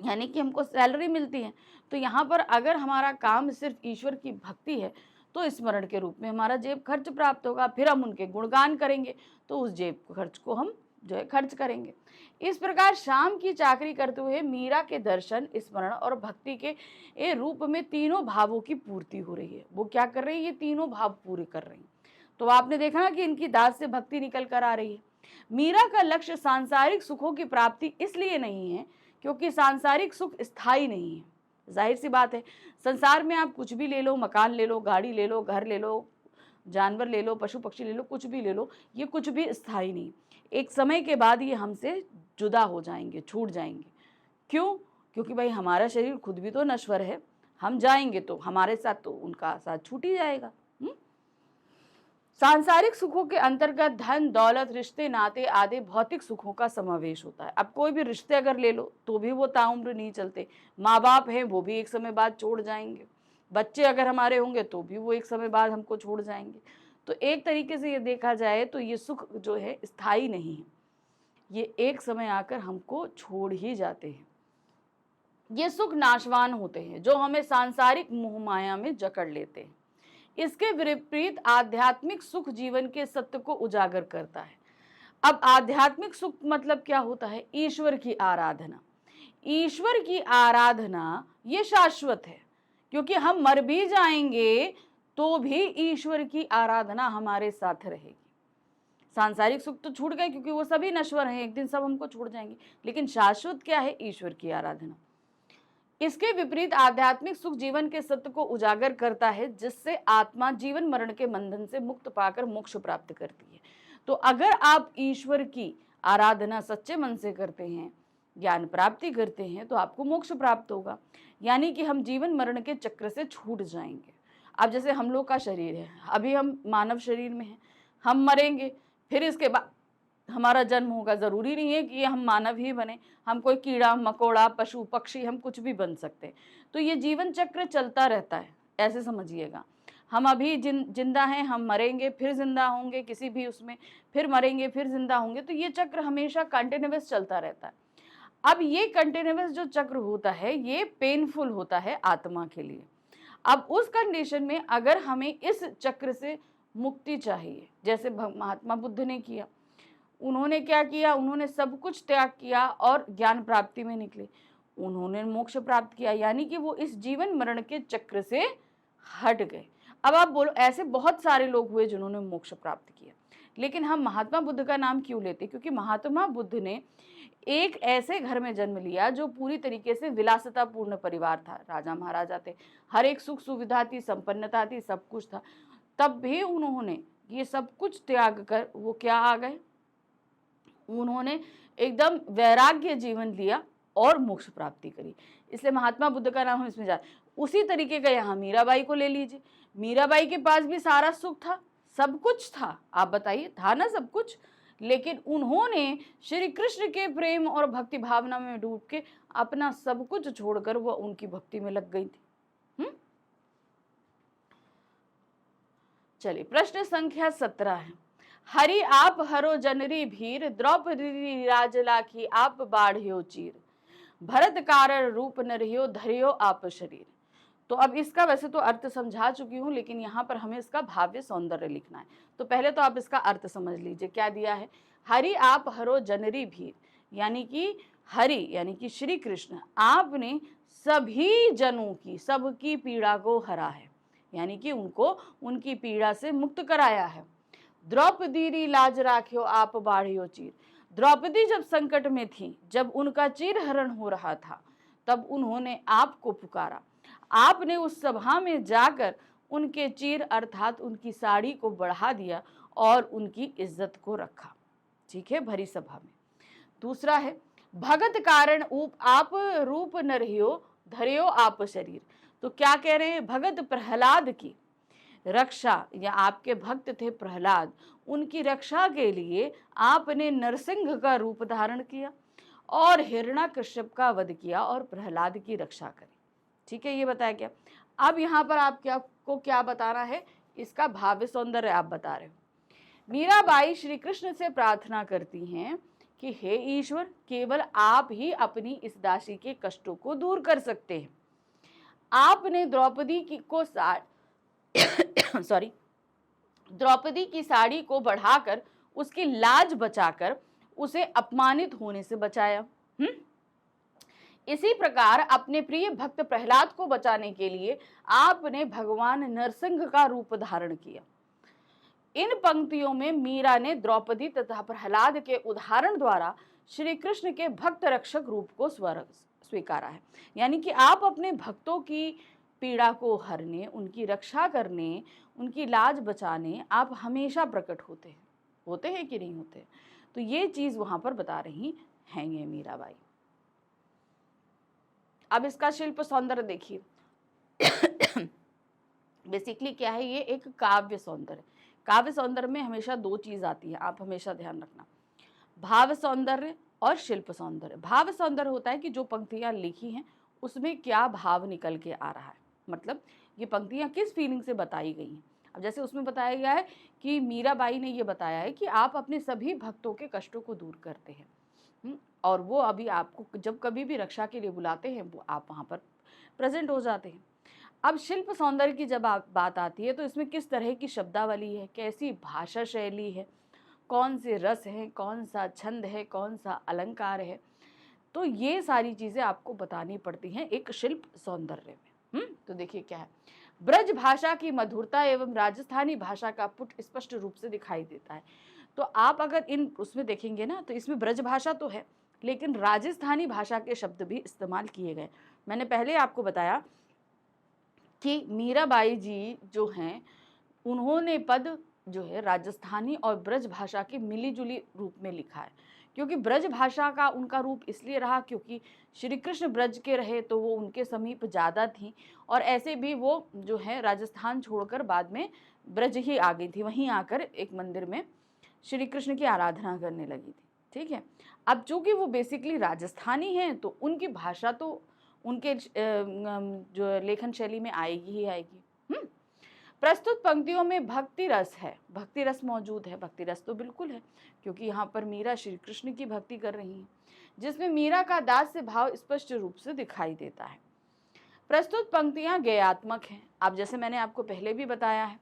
यानी कि हमको सैलरी मिलती है। तो यहाँ पर अगर हमारा काम सिर्फ ईश्वर की भक्ति है तो स्मरण के रूप में हमारा जेब खर्च प्राप्त होगा, फिर हम उनके गुणगान करेंगे तो उस जेब खर्च को हम जो है खर्च करेंगे। इस प्रकार शाम की चाकरी करते हुए मीरा के दर्शन, स्मरण और भक्ति के रूप में तीनों भावों की पूर्ति हो रही है। वो क्या कर रही है? ये तीनों भाव पूरे कर रही है। तो आपने देखा ना कि इनकी दास से भक्ति निकल कर आ रही है। मीरा का लक्ष्य सांसारिक सुखों की प्राप्ति इसलिए नहीं है क्योंकि सांसारिक सुख स्थायी नहीं है। जाहिर सी बात है, संसार में आप कुछ भी ले लो, मकान ले लो, गाड़ी ले लो, घर ले लो, जानवर ले लो, पशु पक्षी ले लो, कुछ भी ले लो, ये कुछ भी स्थायी नहीं। एक समय के बाद ये हमसे जुदा हो जाएंगे, छूट जाएंगे। क्यों? क्योंकि भाई हमारा शरीर खुद भी तो नश्वर है, हम जाएंगे तो हमारे साथ तो उनका साथ छूट ही जाएगा। सांसारिक सुखों के अंतर्गत धन, दौलत, रिश्ते, नाते आदि भौतिक सुखों का समावेश होता है। अब कोई भी रिश्ते अगर ले लो तो भी वो ताउम्र नहीं चलते। माँ बाप हैं वो भी एक समय बाद छोड़ जाएंगे, बच्चे अगर हमारे होंगे तो भी वो एक समय बाद हमको छोड़ जाएंगे। तो एक तरीके से ये देखा जाए तो ये सुख जो है स्थायी नहीं है, ये एक समय आकर हमको छोड़ ही जाते हैं। ये सुख नाशवान होते हैं जो हमें सांसारिक मोह माया में जकड़ लेते हैं। इसके विपरीत आध्यात्मिक सुख जीवन के सत्य को उजागर करता है। अब आध्यात्मिक सुख मतलब क्या होता है? ईश्वर की आराधना। ईश्वर की आराधना ये शाश्वत है, क्योंकि हम मर भी जाएंगे तो भी ईश्वर की आराधना हमारे साथ रहेगी। सांसारिक सुख तो छूट गए क्योंकि वो सभी नश्वर हैं, एक दिन सब हमको छोड़ जाएंगे, लेकिन शाश्वत क्या है? ईश्वर की आराधना। इसके विपरीत आध्यात्मिक सुख जीवन के सत्य को उजागर करता है, जिससे आत्मा जीवन मरण के बंधन से मुक्त पाकर मोक्ष प्राप्त करती है। तो अगर आप ईश्वर की आराधना सच्चे मन से करते हैं, ज्ञान प्राप्ति करते हैं, तो आपको मोक्ष प्राप्त होगा, यानी कि हम जीवन मरण के चक्र से छूट जाएंगे। अब जैसे हम लोग का शरीर है, अभी हम मानव शरीर में हैं, हम मरेंगे, फिर इसके बाद हमारा जन्म होगा। जरूरी नहीं है कि हम मानव ही बने, हम कोई कीड़ा मकोड़ा, पशु पक्षी, हम कुछ भी बन सकते हैं। तो ये जीवन चक्र चलता रहता है, ऐसे समझिएगा। हम अभी जिंदा हैं, हम मरेंगे, फिर जिंदा होंगे किसी भी उसमें, फिर मरेंगे, फिर जिंदा होंगे। तो ये चक्र हमेशा कंटिन्यूअस चलता रहता है। अब ये कंटिन्यूअस जो चक्र होता है ये पेनफुल होता है आत्मा के लिए। अब उस कंडीशन में अगर हमें इस चक्र से मुक्ति चाहिए, जैसे महात्मा बुद्ध ने किया, उन्होंने क्या किया? उन्होंने सब कुछ त्याग किया और ज्ञान प्राप्ति में निकले, उन्होंने मोक्ष प्राप्त किया, यानी कि वो इस जीवन मरण के चक्र से हट गए। अब आप बोलो, ऐसे बहुत सारे लोग हुए जिन्होंने मोक्ष प्राप्त किया, लेकिन हम महात्मा बुद्ध का नाम क्यों लेते? क्योंकि महात्मा बुद्ध ने एक ऐसे घर में जन्म लिया जो पूरी तरीके से विलासितापूर्ण परिवार था, राजा महाराजा थे, हर एक सुख सुविधा थी, संपन्नता थी, सब कुछ था। तब भी उन्होंने ये सब कुछ त्याग कर वो क्या आ गए? उन्होंने एकदम वैराग्य जीवन लिया और मोक्ष प्राप्ति करी, इसलिए महात्मा बुद्ध का नाम हम इसमें जा। उसी तरीके का यहाँ मीराबाई को ले लीजिए। मीराबाई के पास भी सारा सुख था, सब कुछ था, आप बताइए, था ना सब कुछ, लेकिन उन्होंने श्री कृष्ण के प्रेम और भक्ति भावना में डूब के अपना सब कुछ छोड़कर वह उनकी भक्ति में लग गई थी। चलिए, प्रश्न संख्या 17 है। हरि आप हरो जनरी भीर, द्रौपदी राज लाखी आप बाढ़ियो चीर, भरत कारण रूप नरियो धरियो आप शरीर। तो अब इसका वैसे तो अर्थ समझा चुकी हूँ, लेकिन यहाँ पर हमें इसका भाव्य सौंदर्य लिखना है। तो पहले तो आप इसका अर्थ समझ लीजिए, क्या दिया है, हरि आप हरो जनरी भीर, यानी कि हरि यानी कि श्री कृष्ण आपने सभी जनों की, सबकी पीड़ा को हरा है, यानी कि उनको उनकी पीड़ा से मुक्त कराया है। द्रौपदी री लाज राख्यो आप बाढ़ियो चीर, द्रौपदी जब संकट में थी, जब उनका चीर हरण हो रहा था, तब उन्होंने आपको पुकारा, आपने उस सभा में जाकर उनके चीर अर्थात उनकी साड़ी को बढ़ा दिया और उनकी इज्जत को रखा। ठीक है, भरी सभा में। दूसरा है, भगत कारण आप रूप न रहियो धरियो आप शरीर। तो क्या कह रहे हैं, भगत प्रहलाद की रक्षा, या आपके भक्त थे प्रहलाद, उनकी रक्षा के लिए आपने नरसिंह का रूप धारण किया और हिरण्याकश्यप का वध किया और प्रहलाद की रक्षा करी। ठीक है, ये बताया गया। अब यहाँ पर आपको क्या बताना है, इसका भाव्य सौंदर्य आप बता रहे हो। मीराबाई श्री कृष्ण से प्रार्थना करती हैं कि हे ईश्वर, केवल आप ही अपनी इस दासी के कष्टों को दूर कर सकते हैं। आपने द्रौपदी की साड़ी को बढ़ाकर उसकी लाज बचाकर उसे अपमानित होने से बचाया। इसी प्रकार अपने प्रिय भक्त प्रहलाद को बचाने के लिए आपने भगवान नरसिंह का रूप धारण किया। इन पंक्तियों में मीरा ने द्रौपदी तथा प्रहलाद के उदाहरण द्वारा श्री कृष्ण के भक्त रक्षक रूप को स्वीकारा है, यानी कि आप अपने भक्तों की पीड़ा को हरने, उनकी रक्षा करने, उनकी लाज बचाने आप हमेशा प्रकट होते हैं कि नहीं होते। तो ये चीज वहां पर बता रही हैं ये मीराबाई। अब इसका शिल्प सौंदर्य देखिए। बेसिकली क्या है, ये एक काव्य सौंदर्य। काव्य सौंदर्य में हमेशा दो चीज आती है, आप हमेशा ध्यान रखना, भाव सौंदर्य और शिल्प सौंदर्य। भाव सौंदर्य होता है कि जो पंक्तियां लिखी हैं उसमें क्या भाव निकल के आ रहा है, मतलब ये पंक्तियां किस फीलिंग से बताई गई हैं। अब जैसे उसमें बताया गया है कि मीराबाई ने ये बताया है कि आप अपने सभी भक्तों के कष्टों को दूर करते हैं, और वो अभी आपको जब कभी भी रक्षा के लिए बुलाते हैं वो आप वहाँ पर प्रेजेंट हो जाते हैं। अब शिल्प सौंदर्य की जब बात आती है तो इसमें किस तरह की शब्दावली है, कैसी भाषा शैली है, कौन से रस है, कौन सा छंद है, कौन सा अलंकार है, तो ये सारी चीज़ें आपको बतानी पड़ती हैं एक शिल्प सौंदर्य में। तो देखिए क्या है, ब्रज भाषा की मधुरता एवं राजस्थानी भाषा का पुट स्पष्ट रूप से दिखाई देता है। तो आप अगर इन उसमें देखेंगे ना तो इसमें ब्रज भाषा तो है, लेकिन राजस्थानी भाषा के शब्द भी इस्तेमाल किए गए। मैंने पहले आपको बताया कि मीराबाई जी जो हैं उन्होंने पद जो है राजस्थानी और ब्रज भाषा के मिली जुली रूप में लिखा है, क्योंकि ब्रज भाषा का उनका रूप इसलिए रहा क्योंकि श्री कृष्ण ब्रज के रहे तो वो उनके समीप ज़्यादा थी, और ऐसे भी वो जो है राजस्थान छोड़कर बाद में ब्रज ही आ गई थी, वहीं आकर एक मंदिर में श्री कृष्ण की आराधना करने लगी थी। ठीक है, अब चूंकि वो बेसिकली राजस्थानी हैं तो उनकी भाषा तो उनके जो लेखन शैली में आएगी ही आएगी। प्रस्तुत पंक्तियों में भक्ति रस है, भक्ति रस मौजूद है, भक्ति रस तो बिल्कुल है क्योंकि यहाँ पर मीरा श्री कृष्ण की भक्ति कर रही हैं, जिसमें मीरा का दास से भाव स्पष्ट रूप से दिखाई देता है। प्रस्तुत पंक्तियां गेयात्मक हैं। अब जैसे मैंने आपको पहले भी बताया है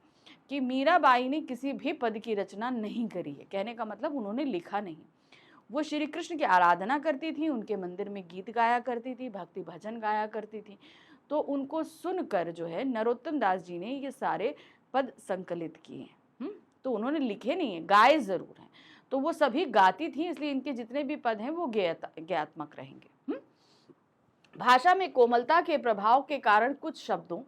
कि मीराबाई ने किसी भी पद की रचना नहीं करी है, कहने का मतलब उन्होंने लिखा नहीं। वो श्री कृष्ण की आराधना करती थी, उनके मंदिर में गीत गाया करती थी, भक्ति भजन गाया करती थी, तो उनको सुनकर जो है नरोत्तम दास जी ने ये सारे पद संकलित किए हैं। तो उन्होंने लिखे नहीं है, गाए जरूर हैं, तो वो सभी गाती थी, इसलिए इनके जितने भी पद हैं वो ज्ञात्मक रहेंगे। भाषा में कोमलता के प्रभाव के कारण कुछ शब्दों,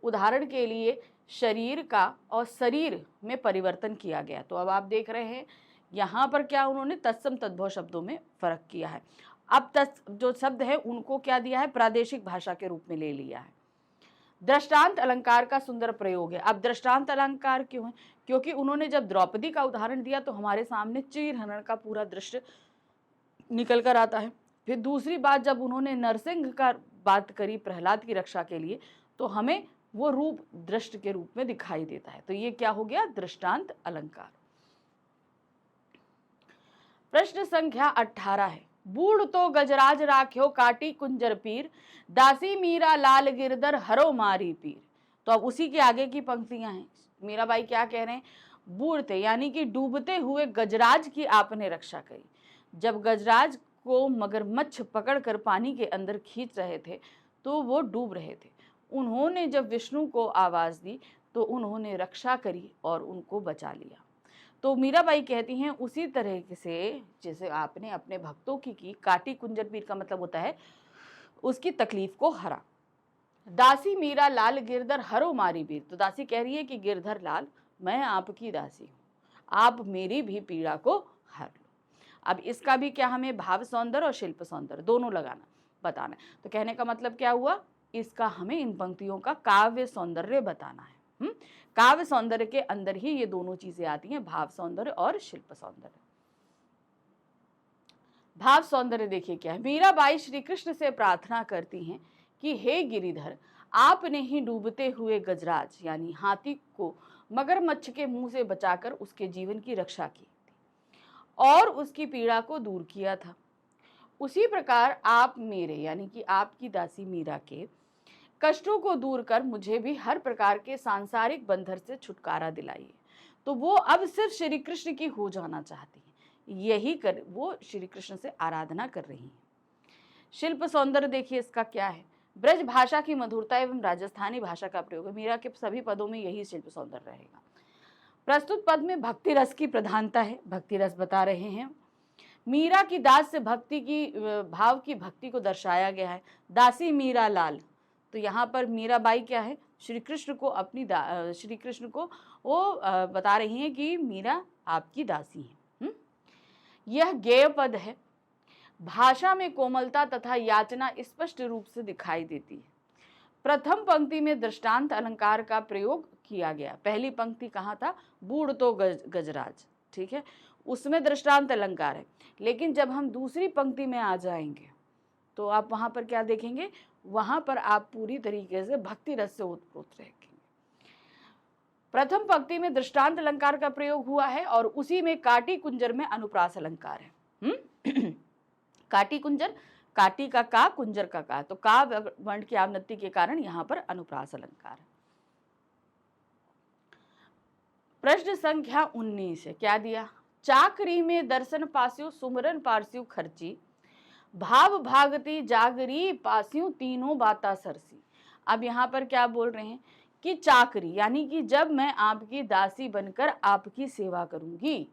उदाहरण के लिए शरीर का और शरीर में परिवर्तन किया गया। तो अब आप देख रहे हैं यहाँ पर क्या उन्होंने तत्सम तद्भव शब्दों में फर्क किया है। अब जो शब्द है उनको क्या दिया है, प्रादेशिक भाषा के रूप में ले लिया है। दृष्टांत अलंकार का सुंदर प्रयोग है। अब दृष्टांत अलंकार क्यों है, क्योंकि उन्होंने जब द्रौपदी का उदाहरण दिया तो हमारे सामने चीर हरण का पूरा दृश्य निकल कर आता है। फिर दूसरी बात, जब उन्होंने नरसिंह का बात करी प्रहलाद की रक्षा के लिए, तो हमें वो रूप दृष्ट के रूप में दिखाई देता है। तो ये क्या हो गया, दृष्टांत अलंकार। प्रश्न संख्या 18 है, बूढ़ तो गजराज राख्यो काटी कुंजर पीर, दासी मीरा लाल गिरधर हरो मारी पीर। तो अब उसी के आगे की पंक्तियां हैं। मीराबाई क्या कह रहे हैं? बूढ़ थे यानी कि डूबते हुए गजराज की आपने रक्षा करी। जब गजराज को मगरमच्छ पकड़कर पानी के अंदर खींच रहे थे तो वो डूब रहे थे। उन्होंने जब विष्णु को आवाज दी तो उन्होंने रक्षा करी और उनको बचा लिया। तो मीराबाई कहती हैं उसी तरह से जैसे आपने अपने भक्तों की काटी कुंजर पीर का मतलब होता है उसकी तकलीफ को हरा। दासी मीरा लाल गिरधर हरो मारी पीर। तो दासी कह रही है कि गिरधर लाल मैं आपकी दासी हूँ, आप मेरी भी पीड़ा को हर लो। अब इसका भी क्या हमें भाव सौंदर्य और शिल्प सौंदर्य दोनों लगाना बताना है। तो कहने का मतलब क्या हुआ? इसका हमें इन पंक्तियों का काव्य सौंदर्य बताना है। काव्य सौंदर्य के अंदर ही ये दोनों चीजें आती हैं, भाव सौंदर्य और शिल्प सौंदर्य। भाव सौंदर्य देखिए क्या है। मीराबाई श्री कृष्ण से प्रार्थना करती हैं कि हे गिरिधर, आपने ही डूबते हुए गजराज यानी हाथी को मगरमच्छ के मुंह से बचाकर उसके जीवन की रक्षा की और उसकी पीड़ा को दूर किया था। उसी प्रकार आप मेरे यानी कि आपकी दासी मीरा के कष्टों को दूर कर मुझे भी हर प्रकार के सांसारिक बंधन से छुटकारा दिलाइए। तो वो अब सिर्फ श्री कृष्ण की हो जाना चाहती है, यही कर वो श्री कृष्ण से आराधना कर रही हैं। शिल्प सौंदर्य देखिए इसका क्या है। ब्रज भाषा की मधुरता एवं राजस्थानी भाषा का प्रयोग है। मीरा के सभी पदों में यही शिल्प सौंदर्य रहेगा। प्रस्तुत पद में भक्ति रस की प्रधानता है, भक्ति रस बता रहे हैं। मीरा की दास से भक्ति की भाव की भक्ति को दर्शाया गया है। दासी मीरा लाल, तो यहाँ पर मीराबाई क्या है? श्री कृष्ण को अपनी श्री कृष्ण को वो बता रही हैं कि मीरा आपकी दासी है। यह गेय पद है। भाषा में कोमलता तथा याचना स्पष्ट रूप से दिखाई देती है। प्रथम पंक्ति में दृष्टांत अलंकार का प्रयोग किया गया। पहली पंक्ति कहाँ था? बूढ़ तो गजराज, ठीक है, उसमें दृष्टांत अलंकार है। लेकिन जब हम दूसरी पंक्ति में आ जाएंगे तो आप वहां पर क्या देखेंगे? वहां पर आप पूरी तरीके से भक्ति रस से ओतप्रोत रहेंगे। प्रथम पंक्ति में दृष्टांत अलंकार का प्रयोग हुआ है और उसी में काटी कुंजर में अनुप्रास अलंकार है। काटी कुंजर, काटी का का, कुंजर का का, तो का वर्ण की आवृत्ति के कारण यहां पर अनुप्रास अलंकार है। प्रश्न संख्या 19 है, क्या दिया? चाकरी में दर्शन पास्यु सुमरन पारस्यु खर्ची, भाव भागती जागरी पास्यु तीनों बाता सरसी। अब यहाँ पर क्या बोल रहे हैं कि चाकरी यानी कि जब मैं आपकी दासी बनकर आपकी सेवा करूंगी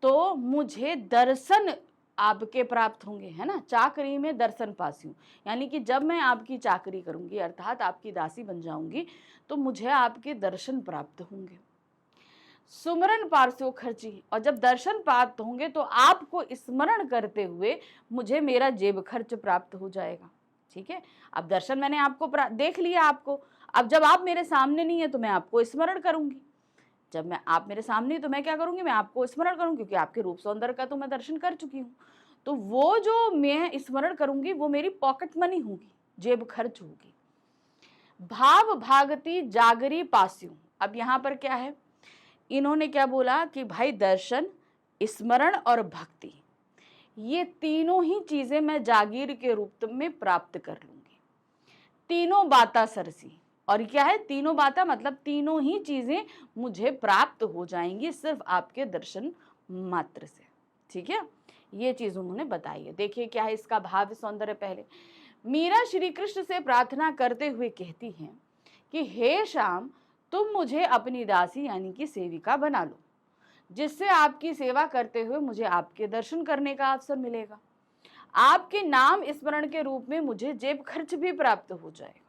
तो मुझे दर्शन आपके प्राप्त होंगे, है ना। चाकरी में दर्शन पास्यु यानी कि जब मैं आपकी चाकरी करूंगी अर्थात आपकी दासी बन जाऊंगी तो मुझे आपके दर्शन प्राप्त होंगे। सुमरन पार्श्व खर्ची, और जब दर्शन प्राप्त होंगे तो आपको स्मरण करते हुए मुझे मेरा जेब खर्च प्राप्त हो जाएगा। ठीक है, अब दर्शन मैंने आपको देख लिया आपको, अब जब आप मेरे सामने नहीं है तो मैं आपको स्मरण करूंगी। जब मैं आप मेरे सामने तो मैं क्या करूंगी? मैं आपको स्मरण करूंगी, क्योंकि आपके रूप सौंदर्य का तो मैं दर्शन कर चुकी हूँ। तो वो जो मैं स्मरण करूंगी वो मेरी पॉकेट मनी होगी, जेब खर्च होगी। भाव भागती जागरी पास्यु, अब यहाँ पर क्या है? इन्होंने क्या बोला कि भाई दर्शन, स्मरण और भक्ति, ये तीनों ही चीजें मैं जागीर के रूप में प्राप्त कर लूंगी। तीनों बाता सरसी, और क्या है? तीनों बाता मतलब तीनों ही चीजें मुझे प्राप्त हो जाएंगी सिर्फ आपके दर्शन मात्र से। ठीक है, ये चीज उन्होंने बताई है। देखिए क्या है इसका भाव सौंदर्य। पहले मीरा श्री कृष्ण से प्रार्थना करते हुए कहती हैं कि हे श्याम, तुम मुझे अपनी दासी यानी कि सेविका बना लो, जिससे आपकी सेवा करते हुए मुझे आपके दर्शन करने का अवसर मिलेगा। आपके नाम स्मरण के रूप में मुझे जेब खर्च भी प्राप्त हो जाएगा।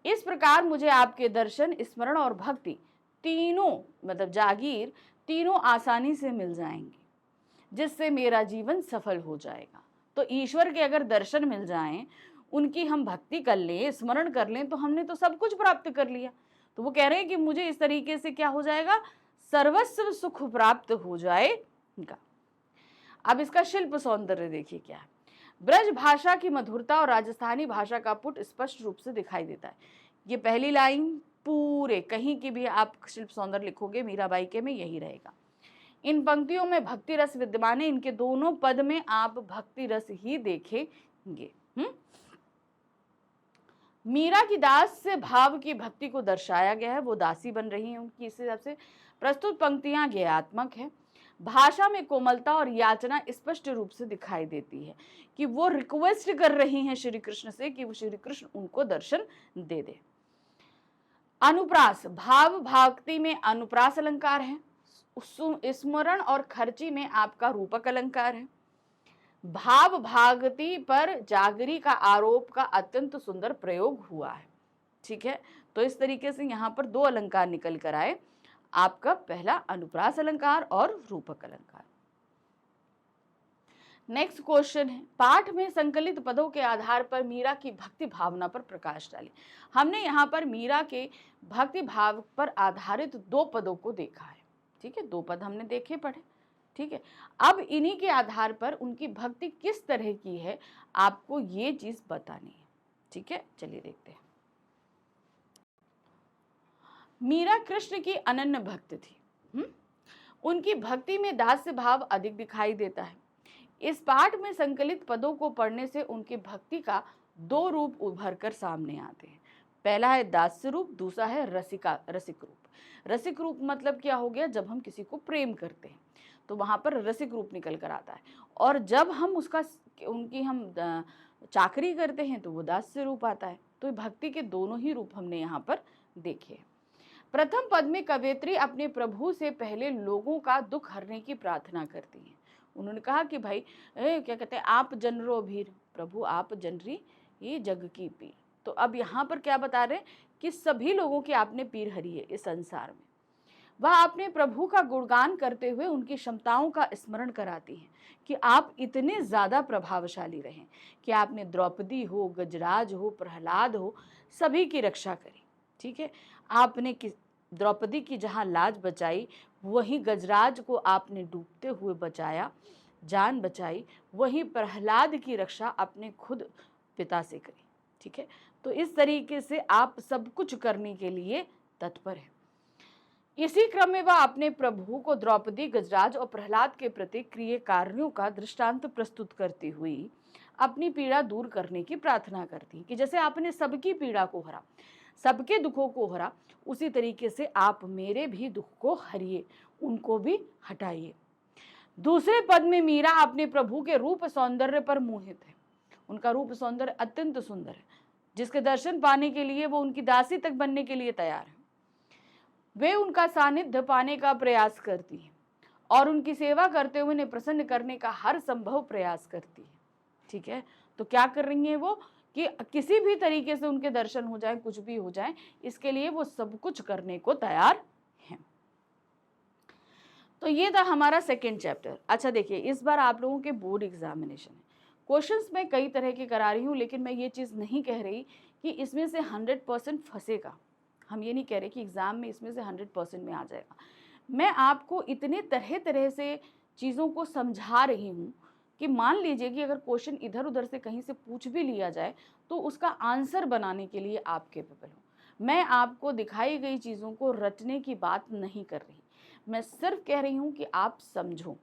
इस प्रकार मुझे आपके दर्शन, स्मरण और भक्ति तीनों मतलब जागीर तीनों आसानी से मिल जाएंगे, जिससे मेरा जीवन सफल हो जाएगा। तो ईश्वर के अगर दर्शन मिल जाएं, उनकी हम भक्ति कर लें, स्मरण कर लें, तो हमने तो सब कुछ प्राप्त कर लिया। तो वो कह रहे हैं कि मुझे इस तरीके से क्या हो जाएगा? सर्वस्व सुख प्राप्त हो जाएगा। अब इसका शिल्प सौंदर्य देखिए क्या है। ब्रज भाषा की मधुरता और राजस्थानी भाषा का पुट स्पष्ट रूप से दिखाई देता है। ये पहली लाइन पूरे कहीं की भी आप शिल्प सौंदर्य लिखोगे मीराबाई के में यही रहेगा। इन पंक्तियों में भक्ति रस विद्यमान है, इनके दोनों पद में आप भक्ति रस ही देखेंगे। मीरा की दास से भाव की भक्ति को दर्शाया गया है, वो दासी बन रही है उनकी, इस हिसाब से प्रस्तुत पंक्तियां ज्ञेयात्मक है। भाषा में कोमलता और याचना स्पष्ट रूप से दिखाई देती है कि वो रिक्वेस्ट कर रही हैं श्री कृष्ण से कि वो श्री कृष्ण उनको दर्शन दे दे। अनुप्रास, भाव भक्ति में अनुप्रास अलंकार है, स्मरण और खर्ची में आपका रूपक अलंकार है। भाव भागति पर जागरी का आरोप का अत्यंत सुंदर प्रयोग हुआ है। ठीक है, तो इस तरीके से यहाँ पर दो अलंकार निकल कर आए, आपका पहला अनुप्रास अलंकार और रूपक अलंकार। नेक्स्ट क्वेश्चन है, पाठ में संकलित पदों के आधार पर मीरा की भक्ति भावना पर प्रकाश डालें। हमने यहाँ पर मीरा के भक्ति भाव पर आधारित दो पदों को देखा है। ठीक है, दो पद हमने देखे पढ़े। ठीक है, अब इन्हीं के आधार पर उनकी भक्ति किस तरह की है आपको ये चीज बतानी है। ठीक है, चलिए देखते हैं। मीरा कृष्ण की अनन्य भक्त थी। उनकी भक्ति में दास्य भाव अधिक दिखाई देता है। इस पाठ में संकलित पदों को पढ़ने से उनकी भक्ति का दो रूप उभर कर सामने आते हैं। पहला है दास्य रूप, दूसरा है रसिक रूप। रसिक रूप मतलब क्या हो गया, जब हम किसी को प्रेम करते हैं तो वहां पर रसिक रूप निकल कर आता है, और जब हम उनकी हम चाकरी करते हैं तो वो दास्य रूप आता है। तो भक्ति के दोनों ही रूप हमने यहाँ पर देखे। प्रथम पद में कवयित्री अपने प्रभु से पहले लोगों का दुख हरने की प्रार्थना करती है। उन्होंने कहा कि भाई क्या कहते हैं, आप जनरो भीर, प्रभु आप जनरी ये जग की पीर। तो अब यहाँ पर क्या बता रहे हैं कि सभी लोगों की आपने पीर हरी है इस संसार में। वह अपने प्रभु का गुणगान करते हुए उनकी क्षमताओं का स्मरण कराती हैं कि आप इतने ज्यादा प्रभावशाली रहे कि आपने द्रौपदी हो, गजराज हो, प्रहलाद हो, सभी की रक्षा करी। ठीक है, आपने द्रौपदी की जहां लाज बचाई, वहीं गजराज को आपने डूबते हुए बचाया, जान बचाई, वहीं प्रहलाद की रक्षा अपने खुद पिता से करी। ठीक है, तो इस तरीके से आप सब कुछ करने के लिए तत्पर है। इसी क्रम में वह अपने प्रभु को द्रौपदी, गजराज और प्रहलाद के प्रति क्रिय कार्यों का दृष्टांत प्रस्तुत करती हुई अपनी पीड़ा दूर करने की प्रार्थना करती कि जैसे आपने सबकी पीड़ा को हरा, सबके दुखों को हरा, उसी तरीके से आप मेरे भी दुख को हरिए, उनको भी हटाइए। दूसरे पद में मीरा अपने प्रभु के रूप सौंदर्य पर मोहित है। उनका रूप सौंदर्य अत्यंत सुंदर है, जिसके दर्शन पाने के लिए वो उनकी दासी तक बनने के लिए तैयार है। वे उनका सानिध्य पाने का प्रयास करती है और उनकी सेवा करते हुए उन्हें प्रसन्न करने का हर संभव प्रयास करती है। ठीक है, तो क्या कर रही है वो कि किसी भी तरीके से उनके दर्शन हो जाए, कुछ भी हो जाए, इसके लिए वो सब कुछ करने को तैयार है। तो ये था हमारा सेकेंड चैप्टर। अच्छा देखिए, इस बार आप लोगों के बोर्ड एग्जामिनेशन है, क्वेश्चंस मैं कई तरह के करा रही हूँ, लेकिन मैं ये चीज़ नहीं कह रही कि इसमें से 100% फंसेगा। हम ये नहीं कह रहे कि एग्ज़ाम में इसमें से 100% में आ जाएगा। मैं आपको इतने तरह तरह से चीज़ों को समझा रही हूँ कि मान लीजिए कि अगर क्वेश्चन इधर उधर से कहीं से पूछ भी लिया जाए तो उसका आंसर बनाने के लिए आप केपेबल हो। मैं आपको दिखाई गई चीज़ों को रटने की बात नहीं कर रही, मैं सिर्फ कह रही हूँ कि आप समझो,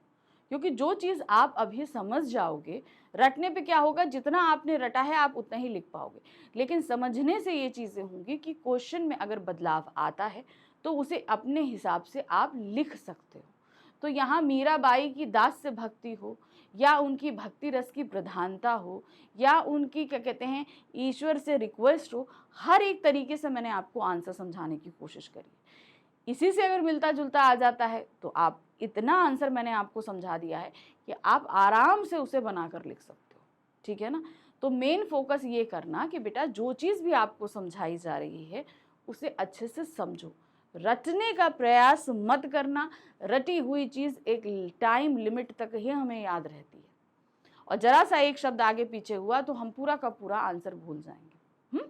क्योंकि जो चीज़ आप अभी समझ जाओगे, रटने पे क्या होगा, जितना आपने रटा है आप उतना ही लिख पाओगे, लेकिन समझने से ये चीज़ें होंगी कि क्वेश्चन में अगर बदलाव आता है तो उसे अपने हिसाब से आप लिख सकते हो। तो यहाँ मीराबाई की दास्य भक्ति हो या उनकी भक्ति रस की प्रधानता हो या उनकी क्या कहते हैं ईश्वर से रिक्वेस्ट हो, हर एक तरीके से मैंने आपको आंसर समझाने की कोशिश करी। इसी से अगर मिलता जुलता आ जाता है तो आप इतना आंसर मैंने आपको समझा दिया है कि आप आराम से उसे बनाकर लिख सकते हो। ठीक है ना, तो मेन फोकस ये करना कि बेटा जो चीज़ भी आपको समझाई जा रही है उसे अच्छे से समझो, रटने का प्रयास मत करना। रटी हुई चीज़ एक टाइम लिमिट तक ही हमें याद रहती है, और जरा सा एक शब्द आगे पीछे हुआ तो हम पूरा का पूरा आंसर भूल जाएंगे।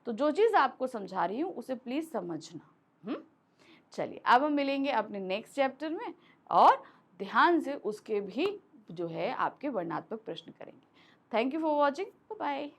तो जो चीज़ आपको समझा रही हूँ उसे प्लीज़ समझना। चलिए, अब हम मिलेंगे अपने नेक्स्ट चैप्टर में और ध्यान से उसके भी जो है आपके वर्णात्मक प्रश्न करेंगे। Thank you for watching, bye.